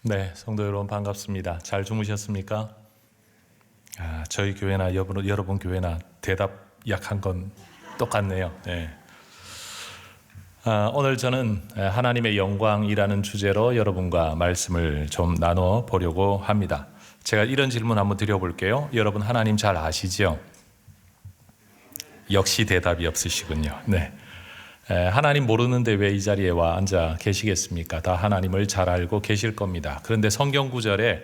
네, 성도 여러분 반갑습니다. 잘 주무셨습니까? 저희 교회나 여러분 교회나 대답 약한 건 똑같네요. 네. 오늘 저는 하나님의 영광이라는 주제로 여러분과 말씀을 좀 나눠 보려고 합니다. 제가 이런 질문 한번 드려볼게요. 여러분 하나님 잘 아시죠? 역시 대답이 없으시군요. 네. 하나님 모르는데 왜 이 자리에 와 앉아 계시겠습니까? 다 하나님을 잘 알고 계실 겁니다. 그런데 성경 구절에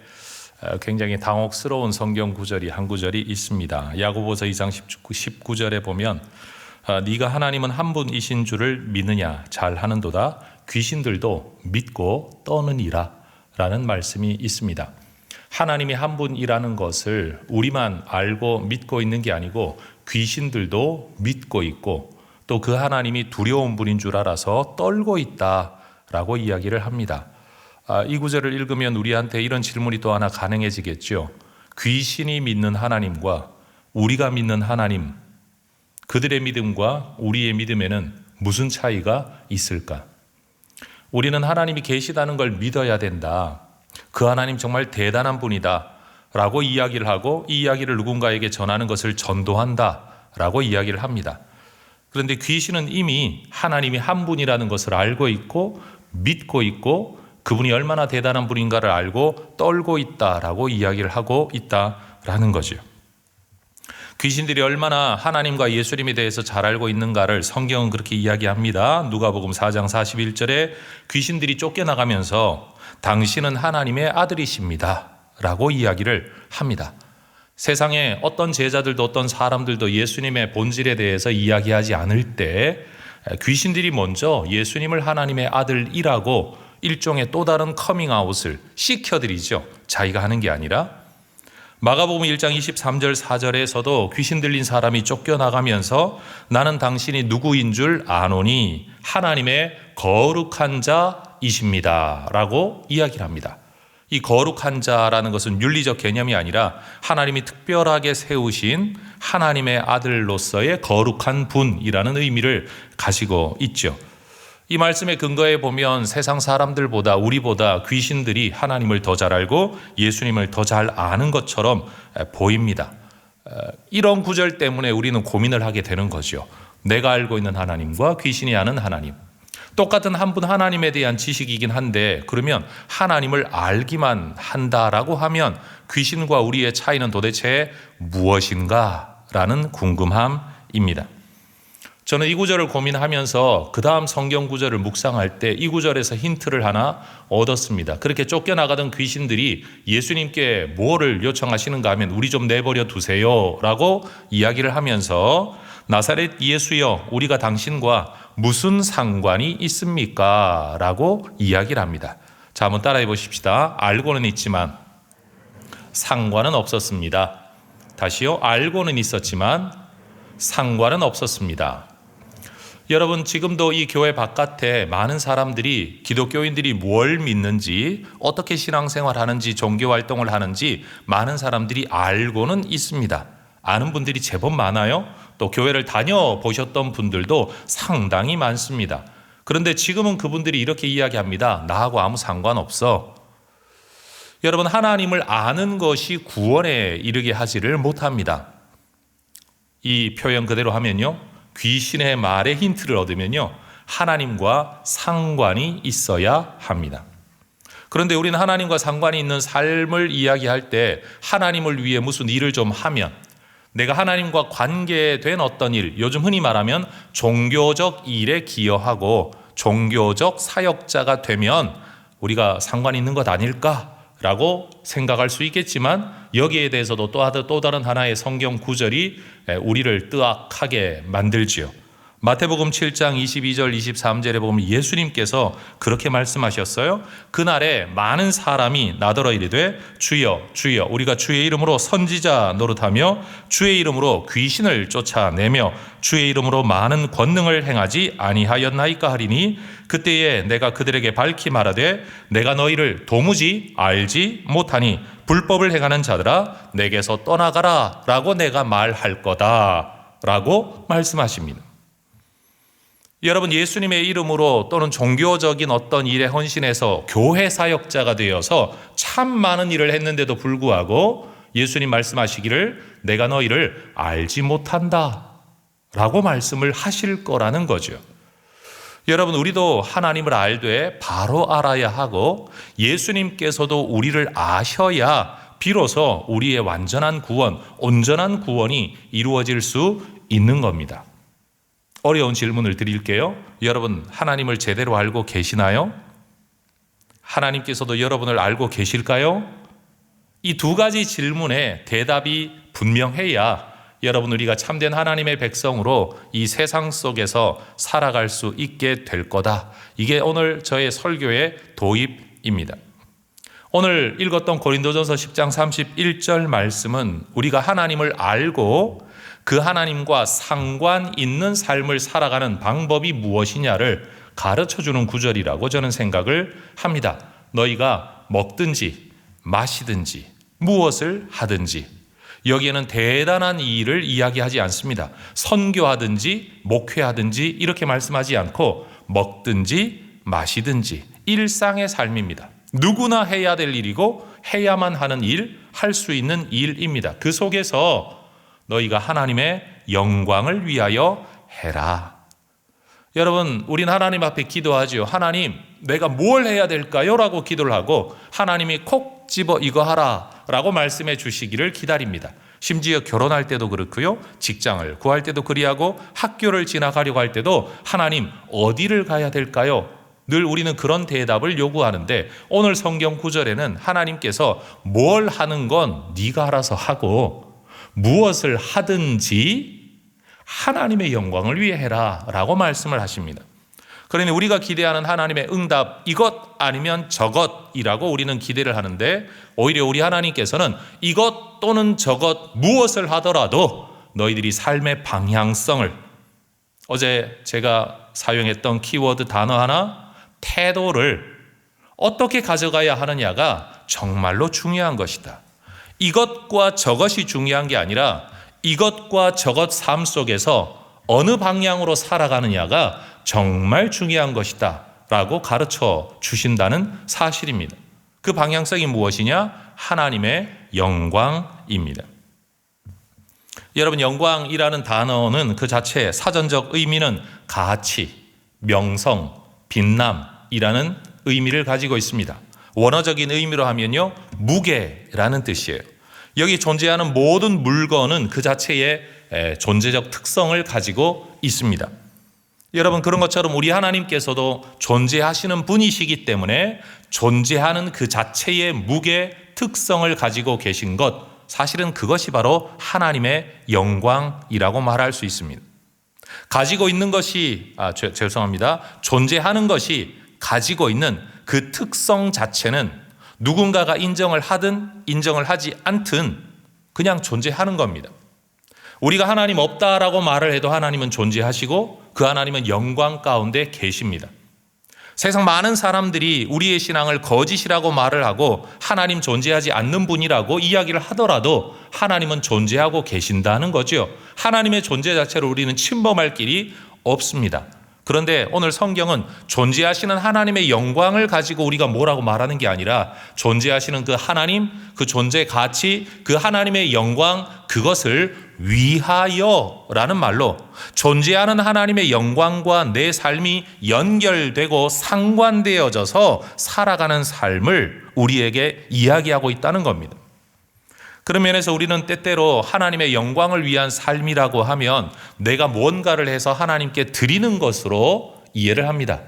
굉장히 당혹스러운 성경 구절이 한 구절이 있습니다. 야고보서 2장 19절에 보면 네가 하나님은 한 분이신 줄을 믿느냐 잘하는도다 귀신들도 믿고 떠느니라 라는 말씀이 있습니다. 하나님이 한 분이라는 것을 우리만 알고 믿고 있는 게 아니고 귀신들도 믿고 있고 또 그 하나님이 두려운 분인 줄 알아서 떨고 있다라고 이야기를 합니다. 이 구절을 읽으면 우리한테 이런 질문이 또 하나 가능해지겠죠. 귀신이 믿는 하나님과 우리가 믿는 하나님, 그들의 믿음과 우리의 믿음에는 무슨 차이가 있을까? 우리는 하나님이 계시다는 걸 믿어야 된다. 그 하나님 정말 대단한 분이다 라고 이야기를 하고 이 이야기를 누군가에게 전하는 것을 전도한다 라고 이야기를 합니다. 그런데 귀신은 이미 하나님이 한 분이라는 것을 알고 있고 믿고 있고 그분이 얼마나 대단한 분인가를 알고 떨고 있다라고 이야기를 하고 있다라는 거죠. 귀신들이 얼마나 하나님과 예수님에 대해서 잘 알고 있는가를 성경은 그렇게 이야기합니다. 누가복음 4장 41절에 귀신들이 쫓겨나가면서 당신은 하나님의 아들이십니다 라고 이야기를 합니다. 세상에 어떤 제자들도 어떤 사람들도 예수님의 본질에 대해서 이야기하지 않을 때 귀신들이 먼저 예수님을 하나님의 아들이라고 일종의 또 다른 커밍아웃을 시켜드리죠. 자기가 하는 게 아니라. 마가복음 1장 23절 4절에서도 귀신 들린 사람이 쫓겨나가면서 나는 당신이 누구인 줄 아노니 하나님의 거룩한 자이십니다 라고 이야기를 합니다. 이 거룩한 자라는 것은 윤리적 개념이 아니라 하나님이 특별하게 세우신 하나님의 아들로서의 거룩한 분이라는 의미를 가지고 있죠. 이 말씀의 근거에 보면 세상 사람들보다 우리보다 귀신들이 하나님을 더 잘 알고 예수님을 더 잘 아는 것처럼 보입니다. 이런 구절 때문에 우리는 고민을 하게 되는 거죠. 내가 알고 있는 하나님과 귀신이 아는 하나님. 똑같은 한 분 하나님에 대한 지식이긴 한데 그러면 하나님을 알기만 한다라고 하면 귀신과 우리의 차이는 도대체 무엇인가? 라는 궁금함입니다. 저는 이 구절을 고민하면서 그 다음 성경 구절을 묵상할 때 이 구절에서 힌트를 하나 얻었습니다. 그렇게 쫓겨나가던 귀신들이 예수님께 뭐를 요청하시는가 하면 우리 좀 내버려 두세요 라고 이야기를 하면서 나사렛 예수여 우리가 당신과 무슨 상관이 있습니까? 라고 이야기를 합니다. 자, 한번 따라해 보십시다. 알고는 있지만 상관은 없었습니다. 다시요. 알고는 있었지만 상관은 없었습니다. 여러분 지금도 이 교회 바깥에 많은 사람들이 기독교인들이 뭘 믿는지 어떻게 신앙생활하는지 종교활동을 하는지 많은 사람들이 알고는 있습니다. 아는 분들이 제법 많아요. 또 교회를 다녀보셨던 분들도 상당히 많습니다. 그런데 지금은 그분들이 이렇게 이야기합니다. 나하고 아무 상관없어. 여러분 하나님을 아는 것이 구원에 이르게 하지를 못합니다. 이 표현 그대로 하면요. 귀신의 말에 힌트를 얻으면요. 하나님과 상관이 있어야 합니다. 그런데 우리는 하나님과 상관이 있는 삶을 이야기할 때 하나님을 위해 무슨 일을 좀 하면 내가 하나님과 관계된 어떤 일, 요즘 흔히 말하면 종교적 일에 기여하고 종교적 사역자가 되면 우리가 상관이 있는 것 아닐까라고 생각할 수 있겠지만 여기에 대해서도 또 다른 하나의 성경 구절이 우리를 뜨악하게 만들지요. 마태복음 7장 22절 23절에 보면 예수님께서 그렇게 말씀하셨어요. 그날에 많은 사람이 나더러 이르되 주여 주여 우리가 주의 이름으로 선지자 노릇하며 주의 이름으로 귀신을 쫓아내며 주의 이름으로 많은 권능을 행하지 아니하였나이까 하리니 그때에 내가 그들에게 밝히 말하되 내가 너희를 도무지 알지 못하니 불법을 행하는 자들아 내게서 떠나가라 라고 내가 말할 거다 라고 말씀하십니다. 여러분, 예수님의 이름으로 또는 종교적인 어떤 일에 헌신해서 교회 사역자가 되어서 참 많은 일을 했는데도 불구하고 예수님 말씀하시기를 내가 너희를 알지 못한다 라고 말씀을 하실 거라는 거죠. 여러분, 우리도 하나님을 알되 바로 알아야 하고 예수님께서도 우리를 아셔야 비로소 우리의 완전한 구원, 온전한 구원이 이루어질 수 있는 겁니다. 어려운 질문을 드릴게요. 여러분, 하나님을 제대로 알고 계시나요? 하나님께서도 여러분을 알고 계실까요? 이 두 가지 질문에 대답이 분명해야 여러분, 우리가 참된 하나님의 백성으로 이 세상 속에서 살아갈 수 있게 될 거다. 이게 오늘 저의 설교의 도입입니다. 오늘 읽었던 고린도전서 10장 31절 말씀은 우리가 하나님을 알고 그 하나님과 상관 있는 삶을 살아가는 방법이 무엇이냐를 가르쳐주는 구절이라고 저는 생각을 합니다. 너희가 먹든지 마시든지 무엇을 하든지, 여기에는 대단한 일을 이야기하지 않습니다. 선교하든지 목회하든지 이렇게 말씀하지 않고 먹든지 마시든지 일상의 삶입니다. 누구나 해야 될 일이고 해야만 하는 일, 할 수 있는 일입니다. 그 속에서 너희가 하나님의 영광을 위하여 해라. 여러분, 우린 하나님 앞에 기도하죠. 하나님, 내가 뭘 해야 될까요? 라고 기도를 하고 하나님이 콕 집어 이거 하라 라고 말씀해 주시기를 기다립니다. 심지어 결혼할 때도 그렇고요, 직장을 구할 때도 그리하고 학교를 지나가려고 할 때도 하나님 어디를 가야 될까요? 늘 우리는 그런 대답을 요구하는데 오늘 성경 구절에는 하나님께서 뭘 하는 건 네가 알아서 하고 무엇을 하든지 하나님의 영광을 위해 해라 라고 말씀을 하십니다. 그러니 우리가 기대하는 하나님의 응답, 이것 아니면 저것이라고 우리는 기대를 하는데 오히려 우리 하나님께서는 이것 또는 저것 무엇을 하더라도 너희들이 삶의 방향성을, 어제 제가 사용했던 키워드 단어 하나, 태도를 어떻게 가져가야 하느냐가 정말로 중요한 것이다. 이것과 저것이 중요한 게 아니라 이것과 저것 삶 속에서 어느 방향으로 살아가느냐가 정말 중요한 것이다 라고 가르쳐 주신다는 사실입니다. 그 방향성이 무엇이냐? 하나님의 영광입니다. 여러분, 영광이라는 단어는 그 자체의 사전적 의미는 가치, 명성, 빛남이라는 의미를 가지고 있습니다. 원어적인 의미로 하면요, 무게라는 뜻이에요. 여기 존재하는 모든 물건은 그 자체의 존재적 특성을 가지고 있습니다. 여러분, 그런 것처럼 우리 하나님께서도 존재하시는 분이시기 때문에 존재하는 그 자체의 무게, 특성을 가지고 계신 것, 사실은 그것이 바로 하나님의 영광이라고 말할 수 있습니다. 가지고 있는 것이, 죄송합니다. 존재하는 것이 가지고 있는 그 특성 자체는 누군가가 인정을 하든 인정을 하지 않든 그냥 존재하는 겁니다. 우리가 하나님 없다라고 말을 해도 하나님은 존재하시고 그 하나님은 영광 가운데 계십니다. 세상 많은 사람들이 우리의 신앙을 거짓이라고 말을 하고 하나님 존재하지 않는 분이라고 이야기를 하더라도 하나님은 존재하고 계신다는 거죠. 하나님의 존재 자체를 우리는 침범할 길이 없습니다. 그런데 오늘 성경은 존재하시는 하나님의 영광을 가지고 우리가 뭐라고 말하는 게 아니라 존재하시는 그 하나님, 그 존재 가치, 그 하나님의 영광, 그것을 위하여라는 말로 존재하는 하나님의 영광과 내 삶이 연결되고 상관되어져서 살아가는 삶을 우리에게 이야기하고 있다는 겁니다. 그런 면에서 우리는 때때로 하나님의 영광을 위한 삶이라고 하면 내가 뭔가를 해서 하나님께 드리는 것으로 이해를 합니다.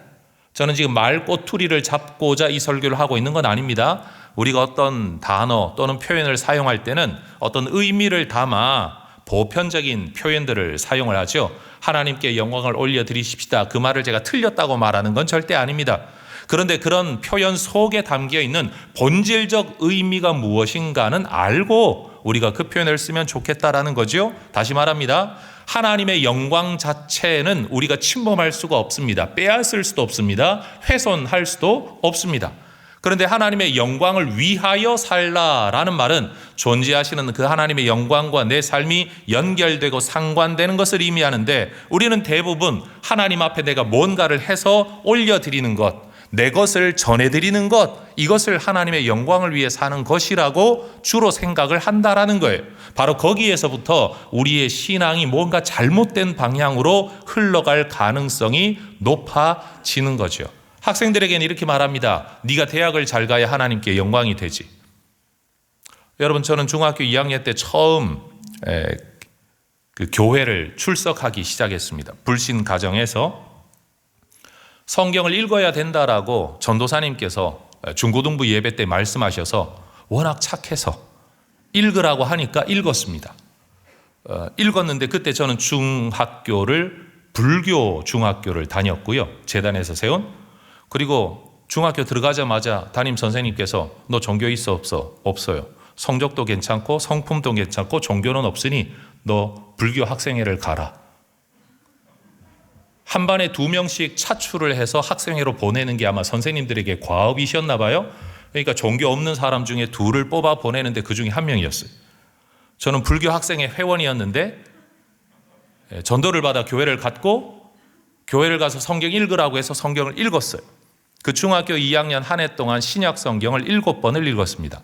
저는 지금 말꼬투리를 잡고자 이 설교를 하고 있는 건 아닙니다. 우리가 어떤 단어 또는 표현을 사용할 때는 어떤 의미를 담아 보편적인 표현들을 사용을 하죠. 하나님께 영광을 올려드리십시다. 그 말을 제가 틀렸다고 말하는 건 절대 아닙니다. 그런데 그런 표현 속에 담겨 있는 본질적 의미가 무엇인가는 알고 우리가 그 표현을 쓰면 좋겠다라는 거죠. 다시 말합니다. 하나님의 영광 자체는 우리가 침범할 수가 없습니다. 빼앗을 수도 없습니다. 훼손할 수도 없습니다. 그런데 하나님의 영광을 위하여 살라라는 말은 존재하시는 그 하나님의 영광과 내 삶이 연결되고 상관되는 것을 의미하는데, 우리는 대부분 하나님 앞에 내가 뭔가를 해서 올려드리는 것, 내 것을 전해드리는 것, 이것을 하나님의 영광을 위해 사는 것이라고 주로 생각을 한다라는 거예요. 바로 거기에서부터 우리의 신앙이 뭔가 잘못된 방향으로 흘러갈 가능성이 높아지는 거죠. 학생들에게는 이렇게 말합니다. 네가 대학을 잘 가야 하나님께 영광이 되지. 여러분, 저는 중학교 2학년 때 처음 그 교회를 출석하기 시작했습니다. 불신 가정에서 성경을 읽어야 된다라고 전도사님께서 중고등부 예배 때 말씀하셔서 워낙 착해서 읽으라고 하니까 읽었습니다. 읽었는데 그때 저는 불교 중학교를 다녔고요. 재단에서 세운. 그리고 중학교 들어가자마자 담임 선생님께서 너 종교 있어 없어? 없어요. 성적도 괜찮고 성품도 괜찮고 종교는 없으니 너 불교 학생회를 가라. 한 반에 2명씩 차출을 해서 학생회로 보내는 게 아마 선생님들에게 과업이셨나 봐요. 그러니까 종교 없는 사람 중에 2를 뽑아 보내는데 그 중에 1명이었어요. 저는 불교 학생회 회원이었는데 전도를 받아 교회를 갔고, 교회를 가서 성경 읽으라고 해서 성경을 읽었어요. 그 중학교 2학년 한 해 동안 신약 성경을 7번을 읽었습니다.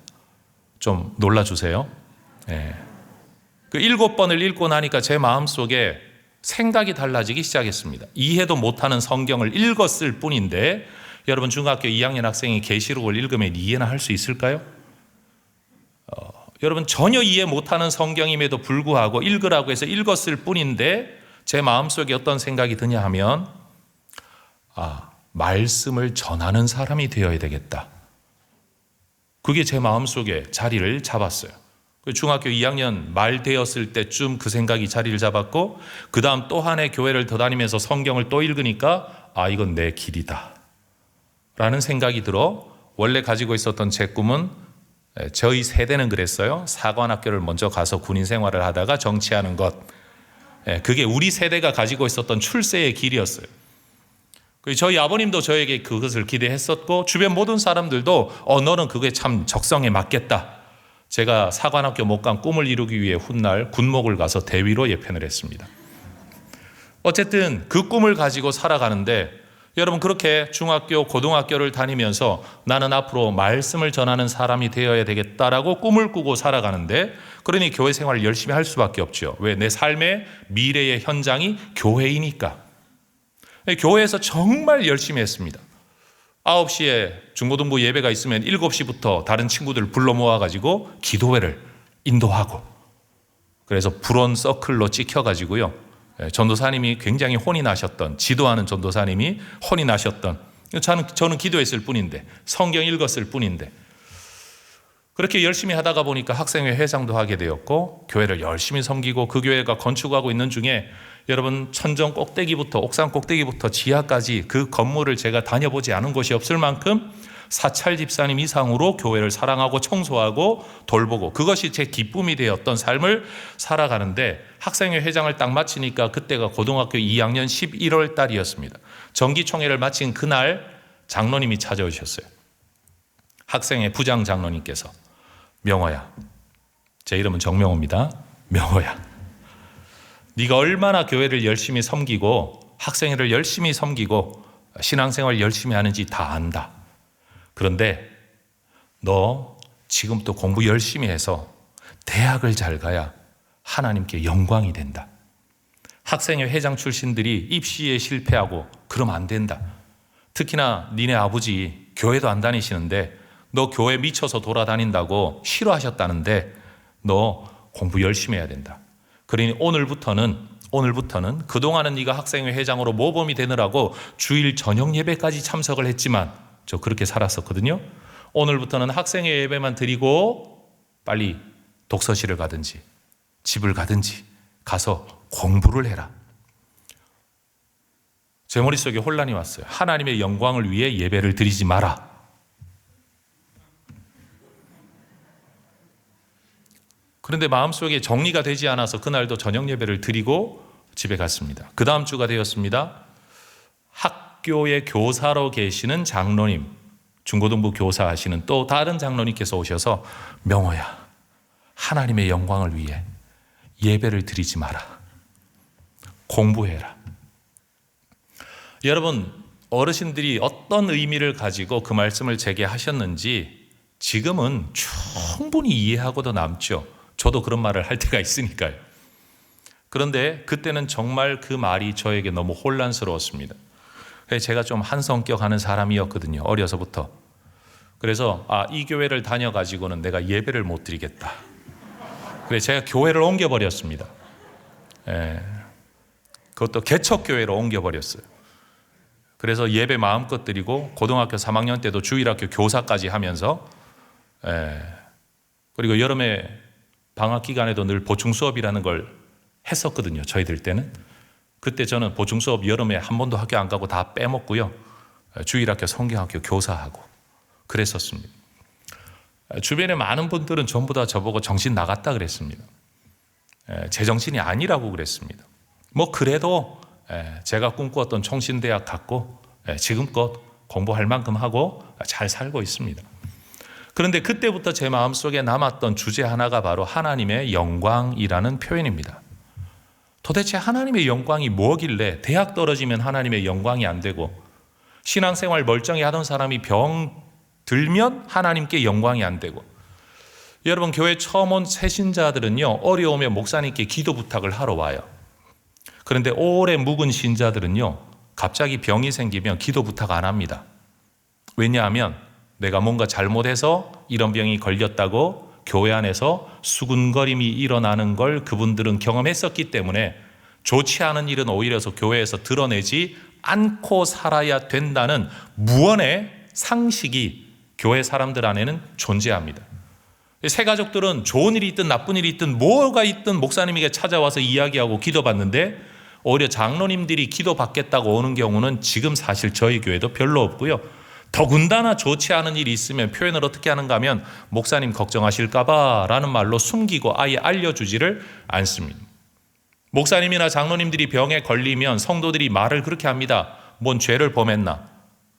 좀 놀라주세요. 그 7번을 읽고 나니까 제 마음속에 생각이 달라지기 시작했습니다. 이해도 못하는 성경을 읽었을 뿐인데, 여러분 중학교 2학년 학생이 계시록을 읽으면 이해나 할 수 있을까요? 여러분 전혀 이해 못하는 성경임에도 불구하고 읽으라고 해서 읽었을 뿐인데 제 마음속에 어떤 생각이 드냐 하면, 말씀을 전하는 사람이 되어야 되겠다. 그게 제 마음속에 자리를 잡았어요. 중학교 2학년 말 되었을 때쯤 그 생각이 자리를 잡았고, 그 다음 또 한 해 교회를 더 다니면서 성경을 또 읽으니까 이건 내 길이다 라는 생각이 들어, 원래 가지고 있었던 제 꿈은, 저희 세대는 그랬어요. 사관학교를 먼저 가서 군인 생활을 하다가 정치하는 것. 그게 우리 세대가 가지고 있었던 출세의 길이었어요. 저희 아버님도 저에게 그것을 기대했었고, 주변 모든 사람들도 너는 그게 참 적성에 맞겠다. 제가 사관학교 못 간 꿈을 이루기 위해 훗날 군목을 가서 대위로 예편을 했습니다. 어쨌든 그 꿈을 가지고 살아가는데, 여러분 그렇게 중학교, 고등학교를 다니면서 나는 앞으로 말씀을 전하는 사람이 되어야 되겠다라고 꿈을 꾸고 살아가는데, 그러니 교회 생활을 열심히 할 수밖에 없죠. 왜? 내 삶의 미래의 현장이 교회이니까. 교회에서 정말 열심히 했습니다. 9시에 중고등부 예배가 있으면 7시부터 다른 친구들 불러 모아가지고 기도회를 인도하고, 그래서 불온 서클로 찍혀가지고요, 전도사님이 굉장히 혼이 나셨던, 지도하는 전도사님이 혼이 나셨던, 저는 기도했을 뿐인데, 성경 읽었을 뿐인데, 그렇게 열심히 하다가 보니까 학생회 회장도 하게 되었고, 교회를 열심히 섬기고, 그 교회가 건축하고 있는 중에 여러분 천정 꼭대기부터 옥상 꼭대기부터 지하까지 그 건물을 제가 다녀보지 않은 곳이 없을 만큼 사찰 집사님 이상으로 교회를 사랑하고 청소하고 돌보고, 그것이 제 기쁨이 되었던 삶을 살아가는데, 학생회 회장을 딱 마치니까 그때가 고등학교 2학년 11월 달이었습니다. 정기총회를 마친 그날 장로님이 찾아오셨어요. 학생회 부장 장로님께서, 명호야, 제 이름은 정명호입니다. 명호야, 네가 얼마나 교회를 열심히 섬기고 학생회를 열심히 섬기고 신앙생활 열심히 하는지 다 안다. 그런데 너 지금부터 공부 열심히 해서 대학을 잘 가야 하나님께 영광이 된다. 학생회 회장 출신들이 입시에 실패하고 그러면 안 된다. 특히나 니네 아버지 교회도 안 다니시는데 너 교회 미쳐서 돌아다닌다고 싫어하셨다는데 너 공부 열심히 해야 된다. 그러니 오늘부터는 그동안은 네가 학생회 회장으로 모범이 되느라고 주일 저녁 예배까지 참석을 했지만, 저 그렇게 살았었거든요. 오늘부터는 학생회 예배만 드리고 빨리 독서실을 가든지 집을 가든지 가서 공부를 해라. 제 머릿속에 혼란이 왔어요. 하나님의 영광을 위해 예배를 드리지 마라. 그런데 마음속에 정리가 되지 않아서 그날도 저녁 예배를 드리고 집에 갔습니다. 그 다음 주가 되었습니다. 학교의 교사로 계시는 장로님, 중고등부 교사 하시는 또 다른 장로님께서 오셔서 명호야, 하나님의 영광을 위해 예배를 드리지 마라. 공부해라. 여러분, 어르신들이 어떤 의미를 가지고 그 말씀을 제게 하셨는지 지금은 충분히 이해하고도 남죠. 저도 그런 말을 할 때가 있으니까요. 그런데 그때는 정말 그 말이 저에게 너무 혼란스러웠습니다. 제가 좀 한 성격 하는 사람이었거든요. 어려서부터. 그래서 이 교회를 다녀가지고는 내가 예배를 못 드리겠다. 그래서 제가 교회를 옮겨버렸습니다. 그것도 개척교회로 옮겨버렸어요. 그래서 예배 마음껏 드리고 고등학교 3학년 때도 주일학교 교사까지 하면서 그리고 여름에 방학 기간에도 늘 보충 수업이라는 걸 했었거든요. 저희들 때는. 그때 저는 보충 수업 여름에 한 번도 학교 안 가고 다 빼먹고요. 주일학교 성경학교 교사하고 그랬었습니다. 주변에 많은 분들은 전부 다 저보고 정신 나갔다 그랬습니다. 제정신이 아니라고 그랬습니다. 뭐 그래도 제가 꿈꾸었던 총신대학 갔고 지금껏 공부할 만큼 하고 잘 살고 있습니다. 그런데 그때부터 제 마음속에 남았던 주제 하나가 바로 하나님의 영광이라는 표현입니다. 도대체 하나님의 영광이 뭐길래 대학 떨어지면 하나님의 영광이 안 되고 신앙생활 멀쩡히 하던 사람이 병 들면 하나님께 영광이 안 되고, 여러분 교회 처음 온 새신자들은요 어려우면 목사님께 기도 부탁을 하러 와요. 그런데 오래 묵은 신자들은요 갑자기 병이 생기면 기도 부탁 안 합니다. 왜냐하면 내가 뭔가 잘못해서 이런 병이 걸렸다고 교회 안에서 수군거림이 일어나는 걸 그분들은 경험했었기 때문에 좋지 않은 일은 오히려 교회에서 드러내지 않고 살아야 된다는 무언의 상식이 교회 사람들 안에는 존재합니다. 새 가족들은 좋은 일이 있든 나쁜 일이 있든 뭐가 있든 목사님에게 찾아와서 이야기하고 기도받는데 오히려 장로님들이 기도받겠다고 오는 경우는 지금 사실 저희 교회도 별로 없고요. 더군다나 좋지 않은 일이 있으면 표현을 어떻게 하는가 하면 목사님 걱정하실까 봐 라는 말로 숨기고 아예 알려주지를 않습니다. 목사님이나 장로님들이 병에 걸리면 성도들이 말을 그렇게 합니다. 뭔 죄를 범했나?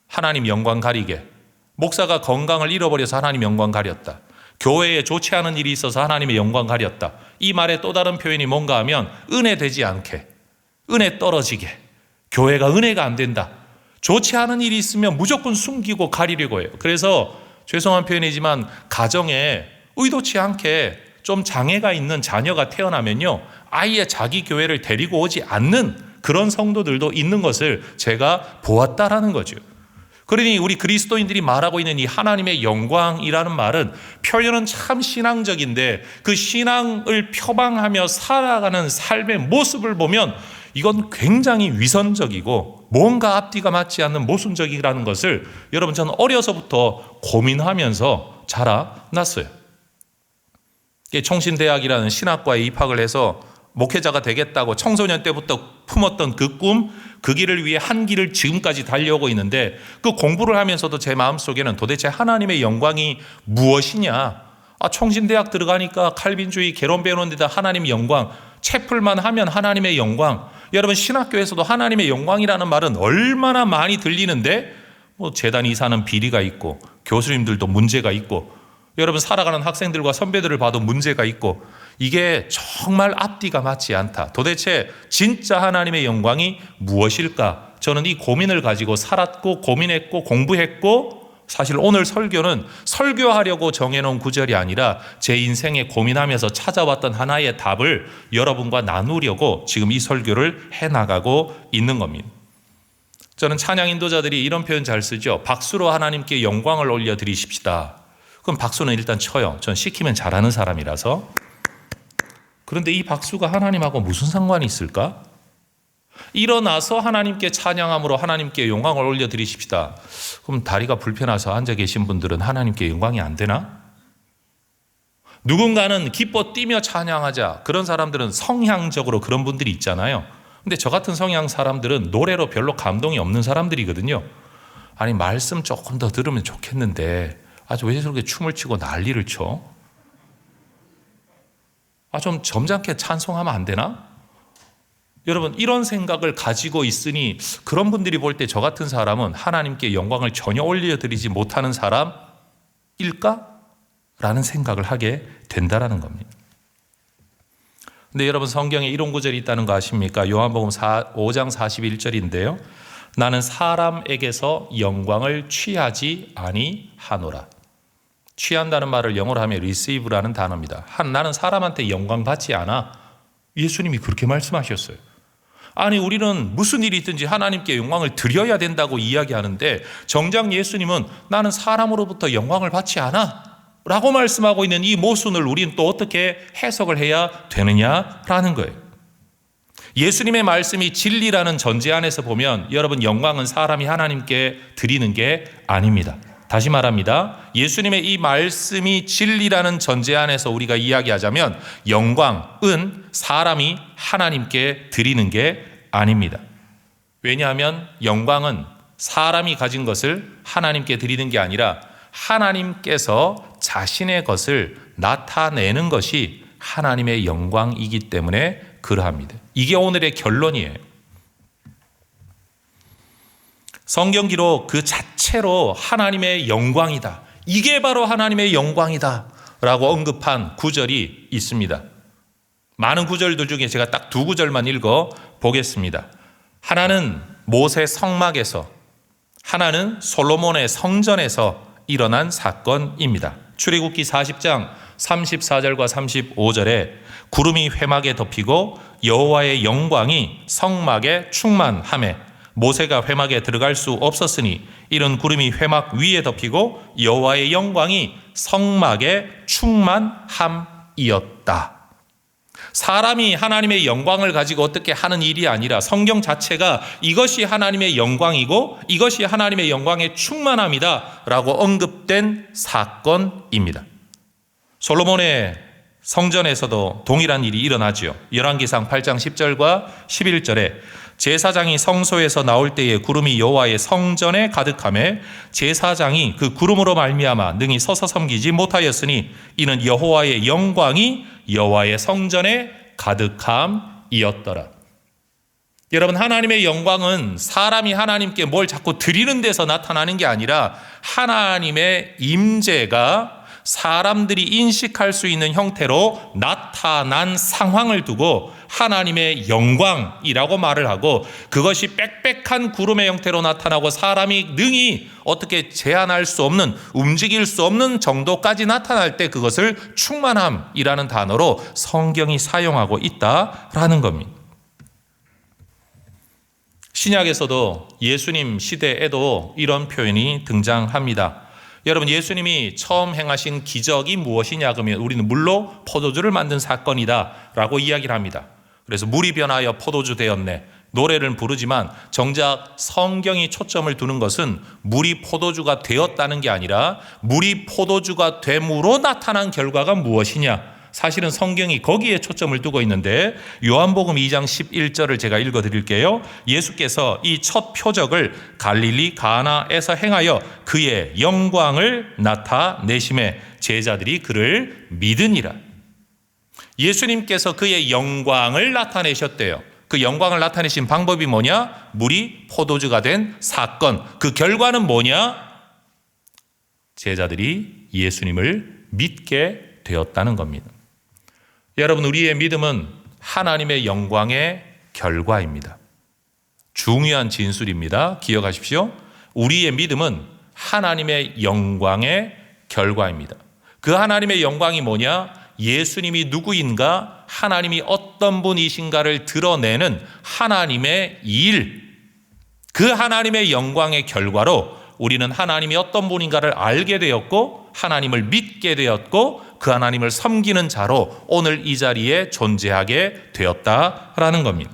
하나님 영광 가리게. 목사가 건강을 잃어버려서 하나님 영광 가렸다. 교회에 좋지 않은 일이 있어서 하나님의 영광 가렸다. 이 말의 또 다른 표현이 뭔가 하면 은혜 되지 않게, 은혜 떨어지게, 교회가 은혜가 안 된다. 좋지 않은 일이 있으면 무조건 숨기고 가리려고 해요. 그래서 죄송한 표현이지만 가정에 의도치 않게 좀 장애가 있는 자녀가 태어나면요 아예 자기 교회를 데리고 오지 않는 그런 성도들도 있는 것을 제가 보았다라는 거죠. 그러니 우리 그리스도인들이 말하고 있는 이 하나님의 영광이라는 말은 표현은 참 신앙적인데 그 신앙을 표방하며 살아가는 삶의 모습을 보면 이건 굉장히 위선적이고 뭔가 앞뒤가 맞지 않는 모순적이라는 것을 여러분 저는 어려서부터 고민하면서 자라났어요. 총신대학이라는 신학과에 입학을 해서 목회자가 되겠다고 청소년 때부터 품었던 그 꿈, 그 길을 위해 한 길을 지금까지 달려오고 있는데 그 공부를 하면서도 제 마음속에는 도대체 하나님의 영광이 무엇이냐? 총신대학 들어가니까 칼빈주의 개론 배우는 데다 하나님의 영광, 채플만 하면 하나님의 영광. 여러분 신학교에서도 하나님의 영광이라는 말은 얼마나 많이 들리는데 재단 이사는 비리가 있고 교수님들도 문제가 있고 여러분 살아가는 학생들과 선배들을 봐도 문제가 있고 이게 정말 앞뒤가 맞지 않다. 도대체 진짜 하나님의 영광이 무엇일까? 저는 이 고민을 가지고 살았고 고민했고 공부했고 사실 오늘 설교는 설교하려고 정해놓은 구절이 아니라 제 인생에 고민하면서 찾아왔던 하나의 답을 여러분과 나누려고 지금 이 설교를 해나가고 있는 겁니다. 저는 찬양 인도자들이 이런 표현 잘 쓰죠. 박수로 하나님께 영광을 올려드리십시다. 그럼 박수는 일단 쳐요. 전 시키면 잘하는 사람이라서. 그런데 이 박수가 하나님하고 무슨 상관이 있을까? 일어나서 하나님께 찬양함으로 하나님께 영광을 올려드리십시다. 그럼 다리가 불편해서 앉아 계신 분들은 하나님께 영광이 안 되나? 누군가는 기뻐 뛰며 찬양하자. 그런 사람들은 성향적으로 그런 분들이 있잖아요. 근데 저 같은 성향 사람들은 노래로 별로 감동이 없는 사람들이거든요. 아니 말씀 조금 더 들으면 좋겠는데 왜 저렇게 춤을 추고 난리를 쳐? 좀 점잖게 찬송하면 안 되나? 여러분, 이런 생각을 가지고 있으니 그런 분들이 볼 때 저 같은 사람은 하나님께 영광을 전혀 올려드리지 못하는 사람일까? 라는 생각을 하게 된다라는 겁니다. 근데 여러분, 성경에 이런 구절이 있다는 거 아십니까? 요한복음 5장 41절인데요. 나는 사람에게서 영광을 취하지 아니하노라. 취한다는 말을 영어로 하면 receive라는 단어입니다. 나는 사람한테 영광 받지 않아. 예수님이 그렇게 말씀하셨어요. 아니, 우리는 무슨 일이 있든지 하나님께 영광을 드려야 된다고 이야기하는데 정작 예수님은 나는 사람으로부터 영광을 받지 않아 라고 말씀하고 있는 이 모순을 우리는 또 어떻게 해석을 해야 되느냐라는 거예요. 예수님의 말씀이 진리라는 전제 안에서 보면 여러분, 영광은 사람이 하나님께 드리는 게 아닙니다. 다시 말합니다. 예수님의 이 말씀이 진리라는 전제 안에서 우리가 이야기하자면 영광은 사람이 하나님께 드리는 게 아닙니다. 왜냐하면 영광은 사람이 가진 것을 하나님께 드리는 게 아니라 하나님께서 자신의 것을 나타내는 것이 하나님의 영광이기 때문에 그러합니다. 이게 오늘의 결론이에요. 성경 기록 그 자체로 하나님의 영광이다. 이게 바로 하나님의 영광이다 라고 언급한 구절이 있습니다. 많은 구절들 중에 제가 딱 두 구절만 읽어 보겠습니다. 하나는 모세 성막에서, 하나는 솔로몬의 성전에서 일어난 사건입니다. 출애굽기 40장 34절과 35절에 구름이 회막에 덮이고 여호와의 영광이 성막에 충만하매 모세가 회막에 들어갈 수 없었으니 이런 구름이 회막 위에 덮이고 여호와의 영광이 성막에 충만함이었다. 사람이 하나님의 영광을 가지고 어떻게 하는 일이 아니라 성경 자체가 이것이 하나님의 영광이고 이것이 하나님의 영광의 충만함이다 라고 언급된 사건입니다. 솔로몬의 성전에서도 동일한 일이 일어나죠. 열왕기상 8장 10절과 11절에 제사장이 성소에서 나올 때에 구름이 여호와의 성전에 가득하매 제사장이 그 구름으로 말미암아 능히 서서 섬기지 못하였으니 이는 여호와의 영광이 여호와의 성전에 가득함이었더라. 여러분, 하나님의 영광은 사람이 하나님께 뭘 자꾸 드리는 데서 나타나는 게 아니라 하나님의 임재가 사람들이 인식할 수 있는 형태로 나타난 상황을 두고 하나님의 영광이라고 말을 하고, 그것이 빽빽한 구름의 형태로 나타나고 사람이 능히 어떻게 제한할 수 없는, 움직일 수 없는 정도까지 나타날 때 그것을 충만함이라는 단어로 성경이 사용하고 있다라는 겁니다. 신약에서도 예수님 시대에도 이런 표현이 등장합니다. 여러분, 예수님이 처음 행하신 기적이 무엇이냐 그러면 우리는 물로 포도주를 만든 사건이다 라고 이야기를 합니다. 그래서 물이 변하여 포도주 되었네, 노래를 부르지만 정작 성경이 초점을 두는 것은 물이 포도주가 되었다는 게 아니라 물이 포도주가 됨으로 나타난 결과가 무엇이냐, 사실은 성경이 거기에 초점을 두고 있는데 요한복음 2장 11절을 제가 읽어드릴게요. 예수께서 이 첫 표적을 갈릴리 가나에서 행하여 그의 영광을 나타내심에 제자들이 그를 믿으니라. 예수님께서 그의 영광을 나타내셨대요. 그 영광을 나타내신 방법이 뭐냐? 물이 포도주가 된 사건. 그 결과는 뭐냐? 제자들이 예수님을 믿게 되었다는 겁니다. 여러분, 우리의 믿음은 하나님의 영광의 결과입니다. 중요한 진술입니다. 기억하십시오. 우리의 믿음은 하나님의 영광의 결과입니다. 그 하나님의 영광이 뭐냐? 예수님이 누구인가, 하나님이 어떤 분이신가를 드러내는 하나님의 일, 그 하나님의 영광의 결과로 우리는 하나님이 어떤 분인가를 알게 되었고 하나님을 믿게 되었고 그 하나님을 섬기는 자로 오늘 이 자리에 존재하게 되었다라는 겁니다.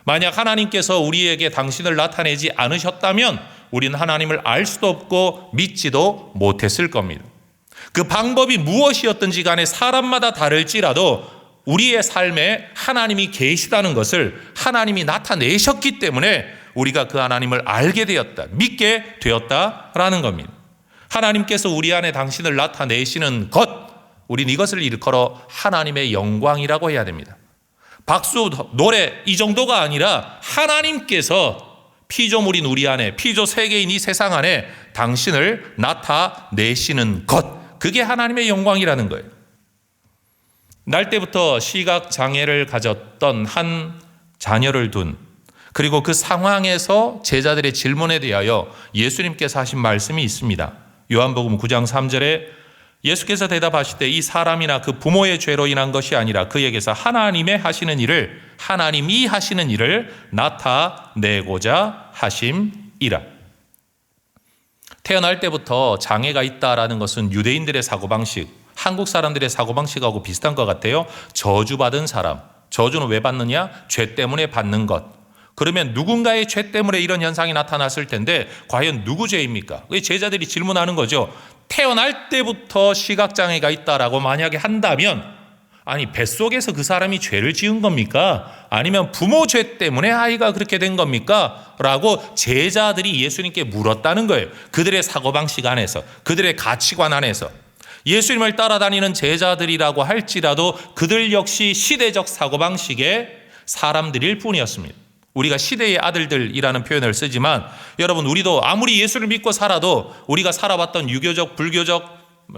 만약 하나님께서 우리에게 당신을 나타내지 않으셨다면 우리는 하나님을 알 수도 없고 믿지도 못했을 겁니다. 그 방법이 무엇이었든지 간에 사람마다 다를지라도 우리의 삶에 하나님이 계시다는 것을 하나님이 나타내셨기 때문에 우리가 그 하나님을 알게 되었다, 믿게 되었다라는 겁니다. 하나님께서 우리 안에 당신을 나타내시는 것, 우리는 이것을 일컬어 하나님의 영광이라고 해야 됩니다. 박수, 노래 이 정도가 아니라 하나님께서 피조물인 우리 안에, 피조 세계인 이 세상 안에 당신을 나타내시는 것, 그게 하나님의 영광이라는 거예요. 날 때부터 시각장애를 가졌던 한 자녀를 둔, 그리고 그 상황에서 제자들의 질문에 대하여 예수님께서 하신 말씀이 있습니다. 요한복음 9장 3절에 예수께서 대답하시되 이 사람이나 그 부모의 죄로 인한 것이 아니라 그에게서 하나님이 하시는 일을 나타내고자 하심이라. 태어날 때부터 장애가 있다라는 것은 유대인들의 사고방식, 한국 사람들의 사고방식하고 비슷한 것 같아요. 저주받은 사람, 저주는 왜 받느냐? 죄 때문에 받는 것. 그러면 누군가의 죄 때문에 이런 현상이 나타났을 텐데 과연 누구 죄입니까? 제자들이 질문하는 거죠. 태어날 때부터 시각장애가 있다라고 만약에 한다면, 아니 뱃속에서 그 사람이 죄를 지은 겁니까? 아니면 부모 죄 때문에 아이가 그렇게 된 겁니까? 라고 제자들이 예수님께 물었다는 거예요. 그들의 사고방식 안에서, 그들의 가치관 안에서. 예수님을 따라다니는 제자들이라고 할지라도 그들 역시 시대적 사고방식의 사람들일 뿐이었습니다. 우리가 시대의 아들들이라는 표현을 쓰지만 여러분, 우리도 아무리 예수를 믿고 살아도 우리가 살아왔던 유교적, 불교적,